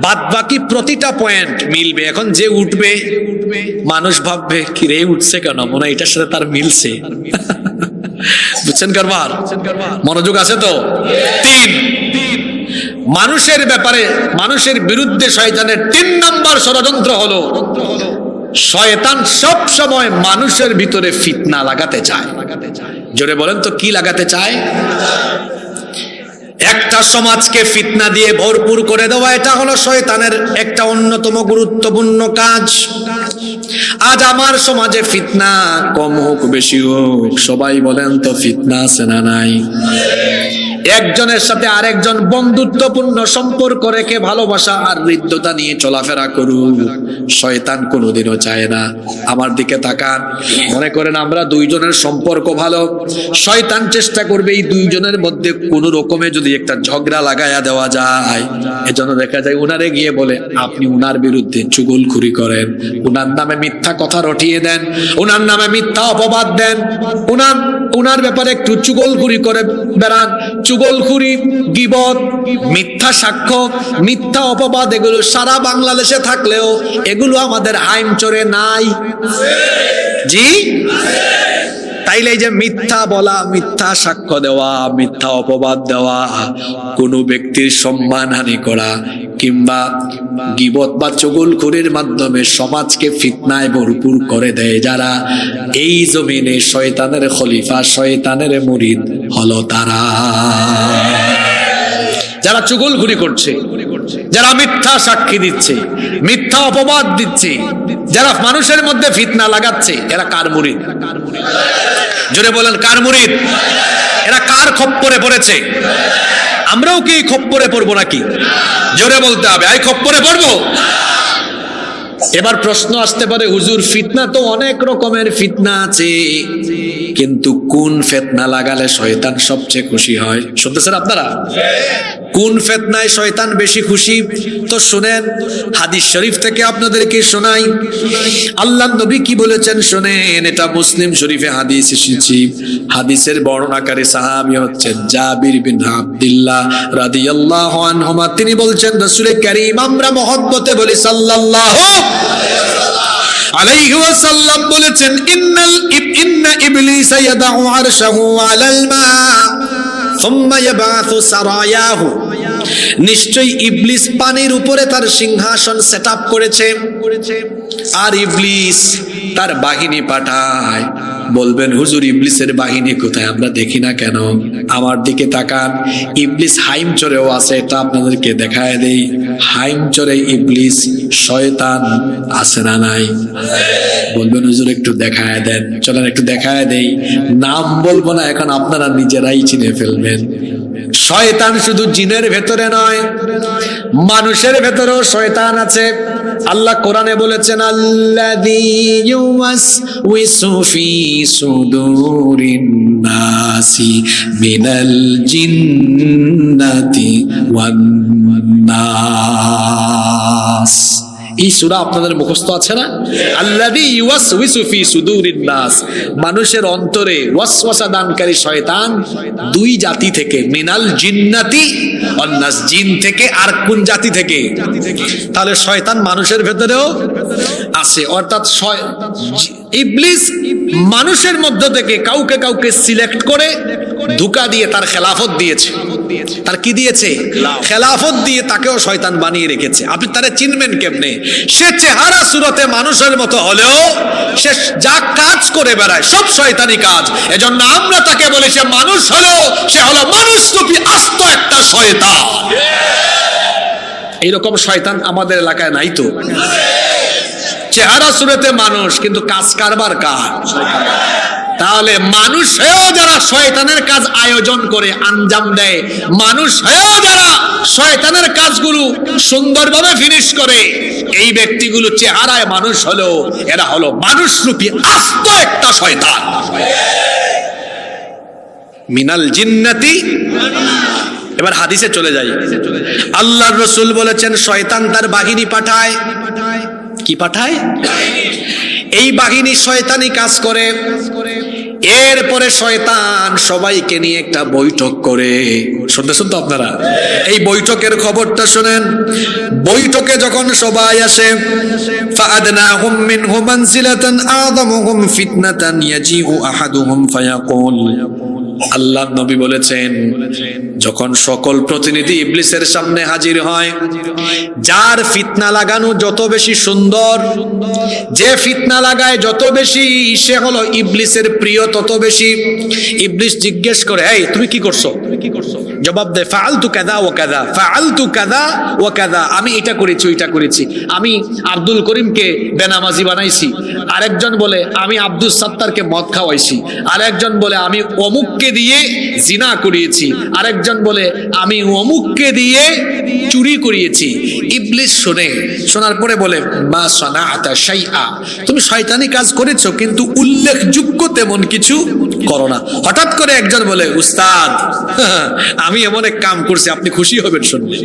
বাদ বাকি প্রতিটা পয়েন্ট মিলবে। এখন যে উঠবে মানুষ ভাববে কি রে উঠছে কেন, মনে হয় এটার সাথে তার মিলছে। বুঝছেন কারবার? মনোযোগ আছে তো? 3, মানুষের ব্যাপারে, মানুষের বিরুদ্ধে শয়তানের 3 নম্বর ষড়যন্ত্র হলো, শয়তান সব সময় মানুষের ভিতরে ফিতনা লাগাতে চায়। জোরে বলেন তো, কি লাগাতে চায়? একটা সমাজকে ফিতনা দিয়ে ভরপুর করে দেওয়া, এটা হলো শয়তানের একটা অন্যতম গুরুত্বপূর্ণ কাজ। আজ আমার সমাজে ফিতনা কম হোক বেশি হোক, সবাই বলেন তো ফিতনা আছে না নাই? একজনের সাথে আরেকজন বন্ধুত্বপূর্ণ সম্পর্ক রেখে ভালোবাসা আর হৃদ্যতা নিয়ে চলাফেরা করুক, শয়তান কোনোদিনও চায় না। আমার দিকে তাকান, মনে করেন আমরা দুইজনের সম্পর্ক ভালো, শয়তান চেষ্টা করবে এই দুইজনের মধ্যে কোন রকমে যদি একটা ঝগড়া লাগায়া দেওয়া যায়। এজন্য দেখা যায় উনারে গিয়ে বলে আপনি উনার বিরুদ্ধে চুগলখুরি করেন, উনার নামে মিথ্যা কথা রটিয়ে দেন, উনার নামে মিথ্যা অপবাদ দেন, উনার ব্যাপারে একটু চুগলখুরি করে বেড়ান। চুগলখুরি, গীবত, মিথ্যা সাক্ষ্য, মিথ্যা অপবাদ, এগুলো সারা বাংলাদেশে থাকলেও এগুলো আমাদের আইন চরে নাই। জি, তাইলে এই যে মিথ্যা বলা, মিথ্যা সাক্ষ্য দেওয়া, মিথ্যা অপবাদ দেওয়া, কোনো ব্যক্তির সম্মানহানি করা কিংবা গীবত বা চুগলখুরির মাধ্যমে সমাজকে ফিতনায় ভরপুর করে দেয় যারা, এই জমিনে শয়তানের খলিফা, শয়তানের মুরিদ হলো তারা। যারা চুগলখুরি করছে, যারা মিথ্যা সাক্ষী দিচ্ছে, মিথ্যা অপবাদ দিচ্ছে, যারা মানুষের মধ্যে ফিতনা লাগাচ্ছে, এরা কার মুরিদ? জোরে বলেন, কার মুরিদ? এরা কার খপ্পরে পড়েছে? আমরাও কি খপ্পরে পড়বো নাকি? জোরে বলতে হবে, এই খপ্পরে পড়বো? এবার প্রশ্ন আসতে পারে, হুজুর ফিতনা তো অনেক রকমের ফিতনা আছে, কিন্তু কোন ফিতনা লাগালে শয়তান সবচেয়ে খুশি হয়? শুনতেছেন আপনারা? কোন ফিতনায় শয়তান বেশি খুশি? তো শুনেন, হাদিস শরীফ থেকে আপনাদেরকে শোনাই। আল্লাহর নবী কি বলেছেন শুনেন, এটা মুসলিম শরীফে হাদিস এসেছে। হাদিসের বর্ণনাকারী সাহাবী হচ্ছেন জাবির বিন আব্দুল্লাহ রাদিয়াল্লাহু আনহুমা। তিনি বলছেন, রাসূল কারীম, আমরা মহব্বতে বলি সাল্লাল্লাহু আলাইহি ওয়াসাল্লাম বলেছেন, ইন্না ইবলিস ইয়াদাউ আরশাহু আলাল মা সুম্মা ইয়াবাসু সারায়াহু। নিশ্চয়ই ইবলিস পানির উপরে তার সিংহাসন সেটআপ করেছে, আর ইবলিস তার বাহিনী পাঠায়। বলবেন হুজুর ইবলিসের বাহিনী কোথায়, আমরা দেখি না কেন? আমার দিকে তাকান, ইবলিস হাইম চরেও আছে, এটা আপনাদেরকে দেখায় দেই। হাইম চরে ইবলিস শয়তান আছে না নাই? বলবেন হুজুর একটু দেখায় দেন, চলেন একটু দেখায় দেই। নাম বলবো না এখন, আপনারা নিজেরাই চিনে ফেলবেন। শয়তান শুধু জিনের ভেতরে নয়, মানুষের ভেতরেও শয়তান আছে। আল্লাহ কোরআনে বলেছেন, আল্লাযী ইউওয়াসউইসু ফি সুদুরিন নাসি মিনাল জিন্নাতি ওয়ান নাস। এই সূরা আপনাদের মুখস্থ আছে না? আল্লাযী ইউওয়াসউইসু ফি সুদুরিন নাস, মানুষের অন্তরে ওয়াসওয়াসা দানকারী শয়তান দুই জাতি থেকে, মিনাল জিন্নাতি ওয়ান নাস, জিন থেকে। আর কোন জাতি থেকে? তাহলে শয়তান মানুষের ভেতরেও আছে, অর্থাৎ ইবলিস মানুষের মধ্য থেকে কাউকে কাউকে সিলেক্ট করে ধোঁকা দিয়ে তার খেলাফত দিয়েছে। তার কি দিয়েছে? খেলাফত দিয়ে তাকেও শয়তান বানিয়ে রেখেছে। আপনি তারে চিনবেন কেমনে? সে চেহারা সুরতে মানুষের মতো হলেও সে যা কাজ করে বেড়ায় সব শয়তানি কাজ। এজন্য আমরা তাকে বলি সে মানুষ হলেও সে হলো মানুষরূপী আস্ত একটা শয়তান। এইরকম শয়তান আমাদের এলাকায় নাই তো? চেহারা সুরতে মানুষ, কিন্তু কাজ কারবার কার? তাহলে মানুষ হয়েও যারা শয়তানের কাজ আয়োজন করে আঞ্জাম দেয়, মানুষ হয়েও যারা শয়তানের কাজগুলো সুন্দরভাবে ফিনিশ করে, এই ব্যক্তিগুলো চেহারায় মানুষ হলেও এরা হলো মানুষরূপী আস্ত একটা শয়তান। মিনাল জিন্নাতি। এবার হাদিসে চলে যাই। আল্লাহর রাসূল বলেছেন, শয়তান তার বাহিনী পাঠায়। কি পাঠায়? এই বাহিনী শয়তানি কাজ করে। এরপরে শয়তান সবাইকে নিয়ে একটা বৈঠক করে। শুনতেছেন তো আপনারা? এই বৈঠকের খবরটা শুনেন। বৈঠকে যখন সবাই আসে, ফাআদনাহুম মিনহুম মানজিলাতান আযামুহুম ফিতনাতান ইয়াজিউ আহাদুহুম ফায়াকুল। আল্লাহ নবী বলেছেন, যখন সকল প্রতিনিধি ইবলিসের সামনে হাজির হয়, যার ফিতনা লাগানো যত বেশি সুন্দর, যে ফিতনা লাগায় যত বেশি, সে হলো ইবলিসের প্রিয় তত বেশি। ইবলিস জিজ্ঞেস করে, এই তুমি কি করছো? জবাব দেয়, ফাআলতু কাযা ওয়া কাযা, ফাআলতু কাযা ওয়া কাযা, আমি এটা করেছি ওইটা করেছি। আমি আব্দুল করিমকে বেনামাজি বানাইছি, আরেকজন বলে আমি আব্দুল সাত্তারকে মদ খাওয়াইছি, আরেকজন বলে আমি অমুককে দিয়ে জিনা করিয়েছি, আরেকজন বলে আমি অমুককে দিয়ে চুরি করিয়েছি। ইবলিস শোনার পরে বলে, মা সানাআতা শাইআ, তুমি শয়তানি কাজ করেছো কিন্তু উল্লেখযোগ্য তেমন কিছু করো না। হঠাৎ করে একজন বলে, উস্তাদ আমি এমন এক কাম করছি, আপনি খুশি হবেন শুনলে।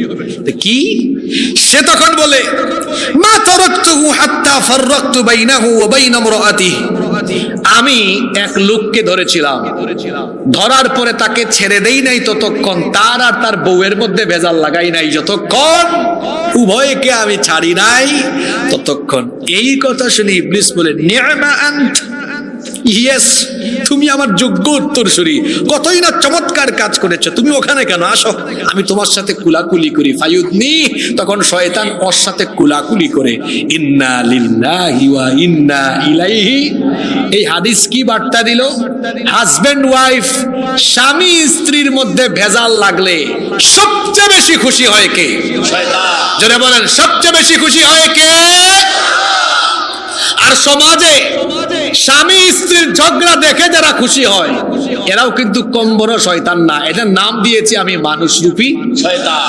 কি? সে তখন বলে, মা তারাকতুহু হাত্তা ফাররাকতু বাইনাহু ওয়া বাইনা ইমরাআতিহি, আমি এক লোককে ধরেছিলাম, ধরার পরে তাকে ছেড়ে দেই নাই ততক্ষণ, তার আর তার বউয়ের মধ্যে ভেজাল লাগাই নাই যতক্ষণ, উভয়কে আমি ছাড়ি নাই ততক্ষণ। এই কথা শুনে ইবলিস বলে, নি'মা আন্ত, ইয়েস, তুমি আমার যোগ্য উত্তরসূরি, কতই না চমৎকার কাজ করেছো, তুমি ওখানে কেন, আসো আমি তোমার সাথে কুলাকুলি করি। ফায়ুদনি, তখন শয়তান ওর সাথে কুলাকুলি করে। ইন্না লিল্লাহি ওয়া ইন্না ইলাইহি। এই হাদিস কি বার্তা দিল? হাজবেন্ড ওয়াইফ, স্বামী স্ত্রীর মধ্যে ভেজাল লাগলে সবচেয়ে বেশি খুশি হয় কে? শয়তান। যারা বলেন সবচেয়ে বেশি খুশি হয় কে? আর সমাজে স্বামী স্ত্রীর ঝগড়া দেখে যারা খুশি হয়, এরাও কিন্তু কম বড় শয়তান না, এটার নাম দিয়েছি আমি মানুষরূপী শয়তান।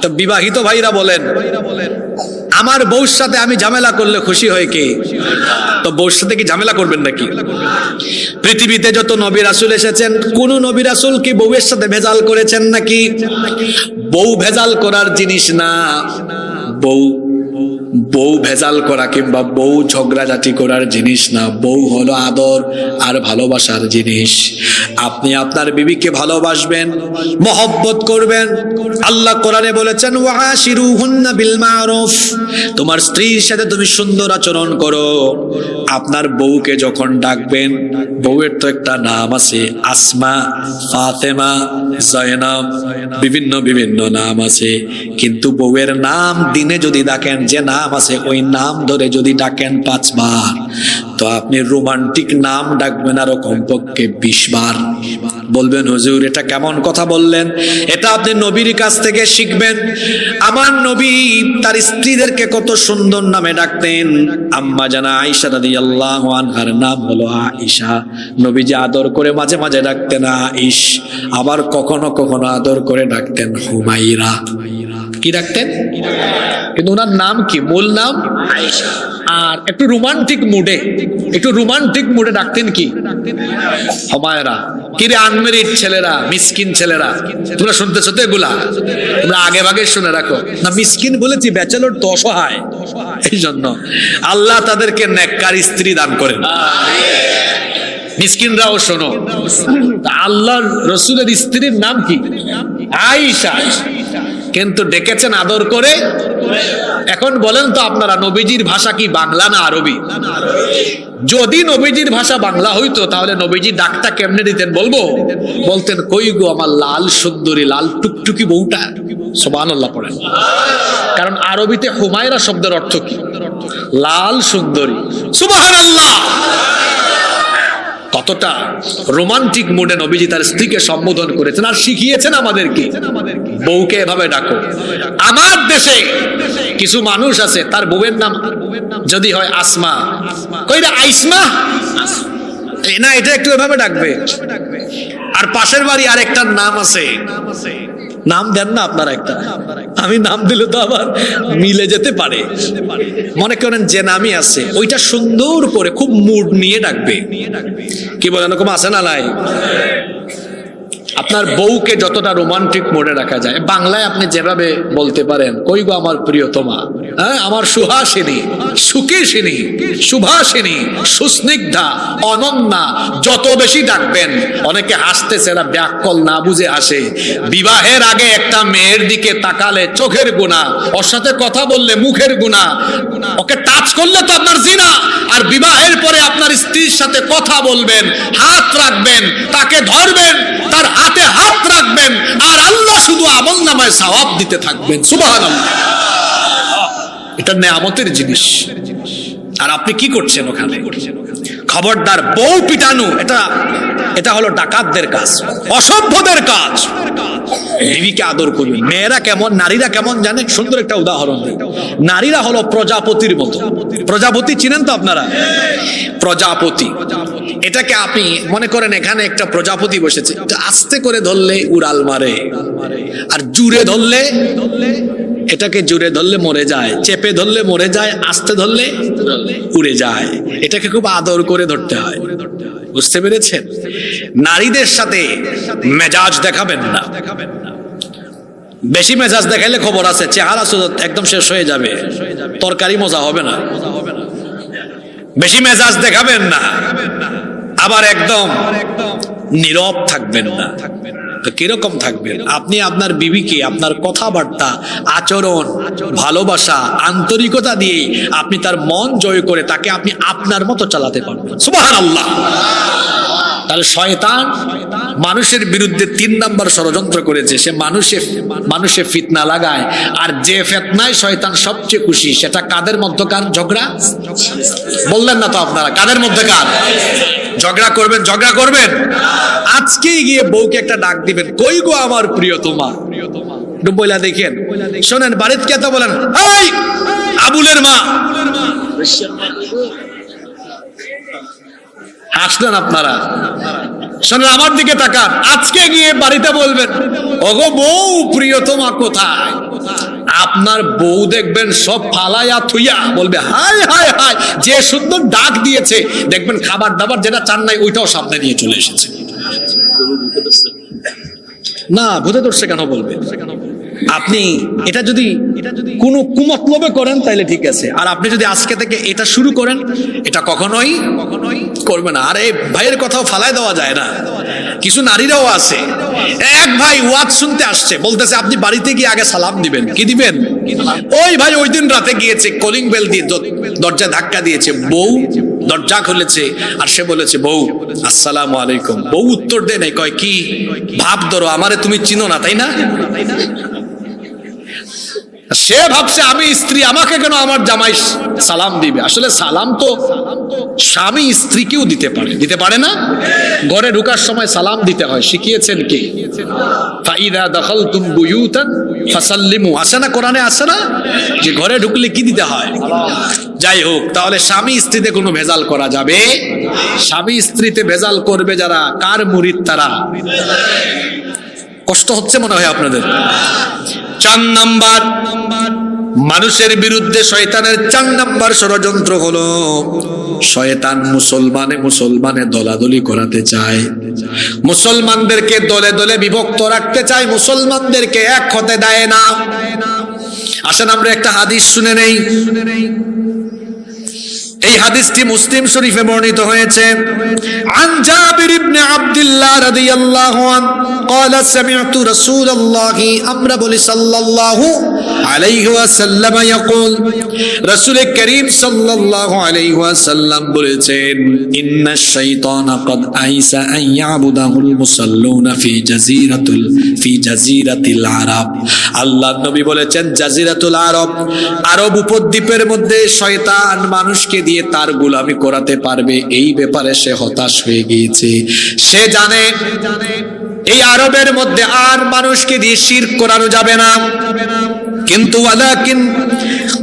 তো বিবাহিত ভাইরা বলেন, আমার বউর সাথে আমি ঝামেলা করলে খুশি হয় কে? তো বউর সাথে কি ঝামেলা করবেন নাকি? পৃথিবীতে যত নবী রাসূল এসেছেন, কোন নবী রাসূল কি বউয়ের সাথে ভেজাল করেছেন নাকি? বউ ভেজাল করার জিনিস না। বউ ভেজাল করা কিংবা বউ ঝগড়াঝাটি করার জিনিস না। বউ হলো আদর আর ভালোবাসার জিনিস। আপনি আপনার বিবিকে ভালোবাসবেন, মহব্বত করবেন। আল্লাহ কোরআনে বলেছেন, ওয়াশিরুহুন্না বিল মারুফ, তোমার স্ত্রীর সাথে তুমি সুন্দর আচরণ করো। আপনার বউকে যখন ডাকবেন, বউয়ের তো একটা নাম আছে, আসমা, ফাতেমা, জয়নাব, বিভিন্ন বিভিন্ন নাম আছে। কিন্তু বউয়ের নাম দিনে যদি ডাকেন, যে নাম আছে ওই নাম ধরে যদি ডাকেন 5 বার, তো আপনি রোমান্টিক নাম ডাকবেন আরো কমপক্ষে 20 বার। বলবেন, হুজুর এটা কেমন কথা বললেন? এটা আপনি নবীর কাছ থেকে শিখবেন। আমার নবী তার স্ত্রীদেরকে কত সুন্দর নামে ডাকতেন। আম্মা জানা আয়েশা রাদিয়াল্লাহু আনহার নাম হলো আয়েশা। নবীজি আদর করে মাঝে মাঝে ডাকতেন আয়েশ, আবার কখনো কখনো আদর করে ডাকতেন হুমাইরা। কি ডাকতেন? কিন্তু ওনার নাম কি? মূল নাম আয়েশা। আর একটু রোমান্টিক মুডে ডাকতেন কি? হুমায়রা। কিরে আনমেরিড ছেলেরা, মিসকিন ছেলেরা, তোমরা শুনতেছো তো এগুলা? তোমরা আগে ভাগে শুনে রাখো না। মিসকিন বলেছি, ব্যাচেলর তো অসহায়, এই জন্য আল্লাহ তাদেরকে নেককার স্ত্রী দান করেন। মিসকিনরাও শোনো, আল্লাহর রাসূলের স্ত্রীর নাম কি? আয়েশা। কিন্তু ডেকেছেন আদর করে। এখন বলেন তো আপনারা, নবীজির ভাষা কি বাংলা না আরবি? যদি নবীজির ভাষা বাংলা হইতো তাহলে নবীজি ডাকটা কেমনে দিতেন বলবো? বলতেন, কই গো আমার লাল সুন্দরী, লাল টুকটুকি বউটা। সুবহানাল্লাহ পড়েন। কারণ আরবিতে হুমায়রা শব্দের অর্থ কি? লাল সুন্দরী। সুবহানাল্লাহ। কতটা রোমান্টিক মুডে নবীজি তার স্ত্রীকে সম্বোধন করেছেন আর শিখিয়েছেন আমাদেরকে, বউকে এভাবে ডাকো। আমার দেশে কিছু মানুষ আছে, তার বউয়ের নাম যদি হয় আসমা, কইরা আইসমা না, এটা একটু এভাবে ডাকবে। আর পাশের বাড়ি আরেকটার নাম আছে, নাম দেন না আপনারা একটা, আমি নাম দিলে তো আবার মিলে যেতে পারে। মনে করেন যে নামই আছে, ওইটা সুন্দর করে খুব মুড নিয়ে ডাকবে। কি বলেন, এরকম আছে না নাই? আপনার বউকে যতটা রোমান্টিক মোডে রাখা যায়, বাংলায় আপনি যেভাবে বলতে পারেন, কই গো আমার প্রিয়তমা, হ্যাঁ আমার সুহাসিনী, সুকেশিনী, সুভাষিনী, সুস্নিগ্ধা, অনন্যা, যত বেশি ডাকবেন। অনেকে হাসতেছে, এরা ব্যাককল না বুঝে হাসে। বিবাহের আগে একটা মেয়ের দিকে তাকালে চোখের গুনাহ, ওর সাথে কথা বললে মুখের গুনাহ, ওকে টাচ করলে তো আপনার জিনা। আর বিবাহের পরে আপনার স্ত্রীর সাথে কথা বলবেন, হাত রাখবেন, তাকে ধরবেন, তার হাতে হাত রাখবেন, আর আমলনামায় সওয়াব দিতে থাকবেন। সুবহানাল্লাহ, এটা নেয়ামতের জিনিস। আর আপনি কি করছেন ওখানে? খবরদার, বউ পিটানো এটা হলো ডাকাতদের কাজ, অসভ্যদের কাজ। বিবিকে আদর করবেন। মেয়েরা কেমন, নারীরা কেমন জানেন? সুন্দর একটা উদাহরণ দিই। নারীরা হলো প্রজাপতির মতো। প্রজাপতি চিনেন তো আপনারা? প্রজাপতি, এটাকে আপনি মনে করেন এখানে একটা প্রজাপতি বসেছে, আস্তে করে ধরলে উড়াল মারে, আর জুড়ে ধরলে, এটাকে জুড়ে ধরলে মরে যায়, চেপে ধরলে মরে যায়, আস্তে ধরলে উড়ে যায়। এটাকে খুব আদর করে ধরতে হয়। বুঝতে পেরেছেন? নারীদের সাথে মেজাজ দেখাবেন না। বেশি মেজাজ দেখাইলে খবর আছে, চেহারা একদম শেষ হয়ে যাবে, তরকারি মজা হবে না। বেশি মেজাজ দেখাবেন না, আবার একদম নীরব থাকবেন না। তো কিরকম থাকবেন? আপনি আপনার বিবিকে আপনার কথাবার্তা, আচরণ, ভালোবাসা, আন্তরিকতা দিয়ে আপনি তার মন জয় করে তাকে আপনি আপনার মতো চালাতে পারবেন। সুবহানাল্লাহ। তাহলে শয়তান মানুষের বিরুদ্ধে 3 নাম্বার ষড়যন্ত্র করেছে। সে মানুষে ফিতনা লাগায়, আর যে ফিতনায় শয়তান সবচেয়ে খুশি সেটা কাদের মধ্যকার ঝগড়া? বললেন না তো আপনারা, কাদের মধ্যকার ঝগড়া করবেন? ঝগড়া করবেন। আজকেই গিয়ে বউকে একটা ডাক দিবেন, কই গো আমার প্রিয়তমা, বইলা দেখেন। শোনেন, বাড়িতে কে তো বলেন, এই আবুলের মা। আসলেন আপনারা, শোনেন আমার দিকে তাকান। আজকে গিয়ে বাড়িতে বলবেন, ওগো বউ প্রিয়তমা কোথায়? আপনার বউ দেখবেন সব ফালাইয়া থুইয়া বলবে, হায় হায় হায়, যে সুন্দর ডাক দিয়েছে। দেখবেন খাবার দাবার যেটা চান নাই ওইটাও সামনে নিয়ে চলে এসেছে। না, ভূতে ধরছে কেন বলবে? আপনি এটা যদি কোনো কুমতলবে করেন তাহলে ঠিক আছে, আর আপনি যদি আজকে থেকে এটা শুরু করেন, এটা কখনোই করবে না। আর এই ভাইয়ের কথাও ফালাই দেওয়া যায় না। কিছু নারীরাও আছে, এক ভাই ওয়াজ শুনতে আসছে, বলতেছে আপনি বাড়িতে গিয়ে আগে সালাম দিবেন। কি দিবেন? ওই ভাই ওই দিন রাতে গিয়েছে, কলিং বেল দিয়ে দরজা ধাক্কা দিয়েছে, বউ দরজা খুলেছে, আর সে বলেছে, বউ আসসালামু আলাইকুম। বউ উত্তর দেয় নাই, কয় কি ভাব ধরো, আমারে তুমি চিনো না তাই না? সে ভাবছে আমি স্ত্রী, আমাকে কেন আমার জামাই সালাম দিবে। আসলে সালাম তো স্বামী স্ত্রীকেও দিতে পারে, দিতে পারে না? ঘরে ঢোকার সময় সালাম দিতে হয়, শিখিয়েছেন কে? ফাইদা দাখালতুম বুয়ুতান ফাসাল্লিমু, আছে না কোরআনে? আছে না যে ঘরে ঢুকলে কি দিতে হয়? যাই হোক, তাহলে স্বামী স্ত্রীতে কোনো ভেজাল করা যাবে? স্বামী স্ত্রীতে ভেজাল করবে যারা, কার মুরিদ তারা? কষ্ট হচ্ছে মনে হয় আপনাদের? 4 নাম্বার মানুষের বিরুদ্ধে শয়তানের 4 নাম্বার ষড়যন্ত্র হলো, শয়তান মুসলমানে দলাদলি করাতে চায়, মুসলমানদেরকে দলে দলে বিভক্ত রাখতে চায়, মুসলমানদেরকে এক হতে দেয় না। আসেন আমরা একটা হাদিস শুনে নেই। এই হাদিসটি মুসলিম শরীফে বর্ণিত হয়েছে। আন জাবির ইবনে আব্দুল্লাহ রাদিয়াল্লাহু আনহু قال سمعت رسول الله আমরা বলি সাল্লাল্লাহু আলাইহি ওয়াসাল্লাম ইয়াকুল, রাসূল করিম সাল্লাল্লাহু আলাইহি ওয়াসাল্লাম বলেছেন, ইন্নাশ শাইতানা ক্বাদ আইসা আন ইয়াবুদাহুল মুসাল্লুনা ফি জাজিরাতিল আরব। আল্লাহর নবী বলেছেন, জাজিরাতুল আরব, আরব উপদ্বীপের মধ্যে শয়তান মানুষকে দিয়ে তার গোলামি করাতে পারবে, এই ব্যাপারে সে হতাশ হয়ে গিয়েছে। সে জানে এই আরবের মধ্যে আর মানুষকে দিয়ে শিরক করানো যাবে না, কিন্তু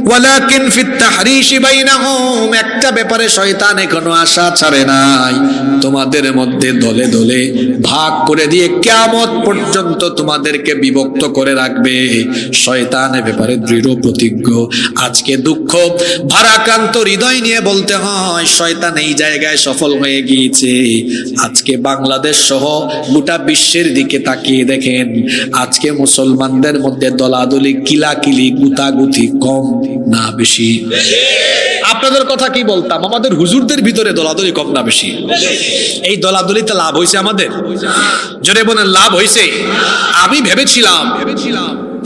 ওয়ালাকিন ফিত তাহরিশ বাইনাহুম, একটা ব্যাপারে শয়তান এখনো আশা ছাড়ে নাই, তোমাদের মধ্যে দলে দলে ভাগ করে দিয়ে কিয়ামত পর্যন্ত তোমাদেরকে বিভক্ত করে রাখবে। শয়তান এ ব্যাপারে দৃঢ় প্রতিজ্ঞ। আজকে দুঃখ ভারাক্রান্ত হৃদয় নিয়ে বলতে হয়, শয়তান এই জায়গায় সফল হয়ে গিয়েছে। আজকে বাংলাদেশ সহ গোটা বিশ্বের দিকে তাকিয়ে দেখেন, আজকে মুসলমানদের মধ্যে দলাদলি, কিলাকিলি, গুতাগুতি কম না বেশি? আপনাদের কথা কি বলতাম, আমাদের হুজুরদের ভিতরে দলাদলি কম না বেশি? এই দলাদলিতে লাভ হয়েছে আমাদের? জোরে বলেন, লাভ হয়েছে? আমি ভেবেছিলাম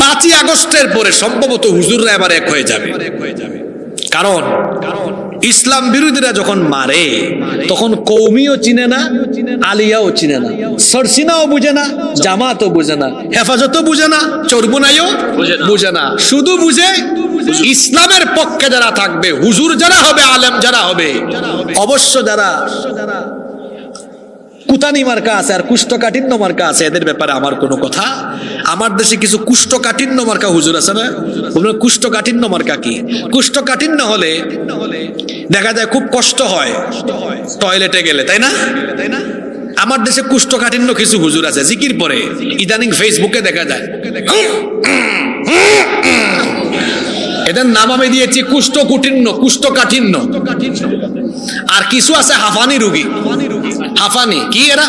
5ই আগস্টের পরে সম্ভবত হুজুররা এবার এক হয়ে যাবে, কারণ ইসলাম বিরোধীরা যখন মারে তখন কৌমিও চিনে না, আলিয়াও চিনে না, সরসিনাও বুঝে না, জামাতও বুঝে না, হেফাজতও বুঝে না, চরবুনাইও বুঝে না, শুধু বুঝে ইসলামের পক্ষে যারা থাকবে, হুজুর যারা হবে, আলেম যারা হবে। অবশ্য যারা কুতানি মার্কা আছে আর কুষ্ঠকাঠিন্য মার্কা আছে, এদের ব্যাপারে আমার কোনো কথা। আমার দেশে কিছু কুষ্ঠকাঠিন্য মার্কা হুজুর আছে না, কুষ্ঠকাঠিন্য মার্কা কি? কুষ্ঠকাঠিন্য হলে দেখা যায় খুব কষ্ট হয় টয়লেটে গেলে, তাই না? আমার দেশে কুষ্ঠকাঠিন্য কিছু হুজুর আছে, জিকির পরে ইদানিং ফেসবুকে দেখা যায়, এদের নাম আমি দিয়েছি কুষ্ঠকাঠিন্য, কুষ্ঠকাঠিন্য। আর কিছু আছে হাফানি রোগী, হাফানি কি এরা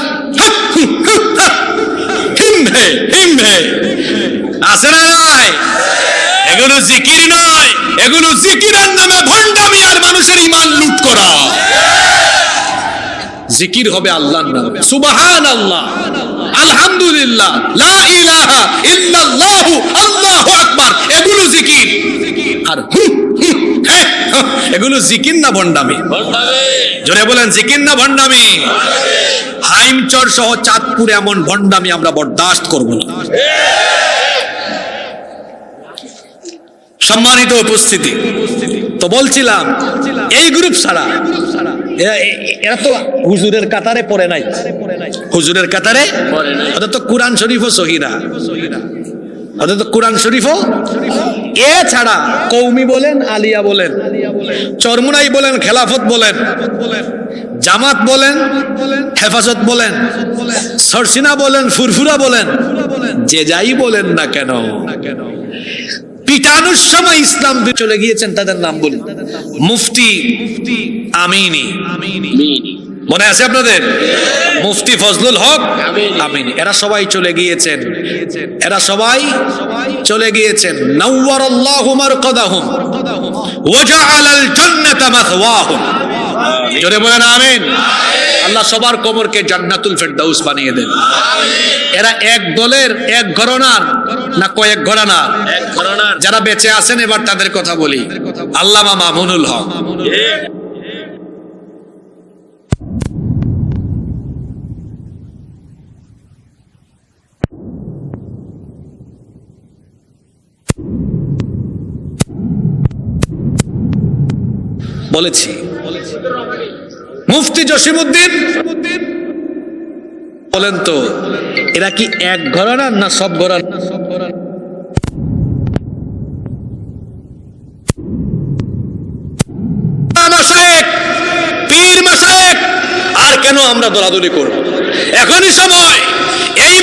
আছে না নাই? এগুলো জিকির নয়, এগুলো জিকিরের নামে ভণ্ডামি আর মানুষের ঈমান লুট করা। জিকির হবে আল্লাহর নামে, সুবহানাল্লাহ, আলহামদুলিল্লাহ, লা ইলাহা ইল্লাল্লাহু, আল্লাহু আকবার, এগুলো জিকির। আর এগুলো জিকির না ভণ্ডামি? জোরে বলেন, জিকির না ভণ্ডামি? হাইমচর সহ চাঁদপুরে এমন ভণ্ডামি আমরা বরদাস্ত করব না। সম্মানিত উপস্থিতি, তো বলছিলাম এই গ্রুপ ছাড়া এরা তো হুজুরের কাতারে পড়ে নাই, হুজুরের কাতারে ওদের তো কোরআন শরীফও সহিরা, ওদের তো কোরআন শরীফও। এ ছাড়া কৌমি বলেন, আলিয়া বলেন, চরমুনাই বলেন, খেলাফত বলেন, জামাত বলেন, হেফাজত বলেন, সরসিনা বলেন, ফুরফুরা বলেন, যে যাই বলেন না কেন, পিটানোর সময় ইসলাম চলে গিয়েছেন, তাদের নাম বলি। মুফতি আমিনী, মনে আছে আপনাদের? মুফতি ফজলুল হক আমিনী, এরা সবাই চলে গিয়েছেন, এরা সবাই চলে গিয়েছেন। নাওয়ারাল্লাহু মারকাদাহুম ওয়া জাআলাল জান্নাতা মাথওয়াহুম। জোরে বলেন আমিন। আল্লাহ সবার কবরকে জান্নাতুল ফেরদাউস বানিয়ে দেন। এরা এক দলের, এক ঘরানার না কয়েক ঘরানার? এক ঘরানার। যারা বেঁচে আছেন এবার তাদের কথা বলি। আল্লামা মামুনুল হক, বলেছি। মুফতি জসিমউদ্দিন বলেন তো, এরা কি এক ঘরানার না সব ঘরানার? পীর মাশায়েখ, আর কেন আমরা দৌড়াদৌড়ি করব? এখনই সময় এই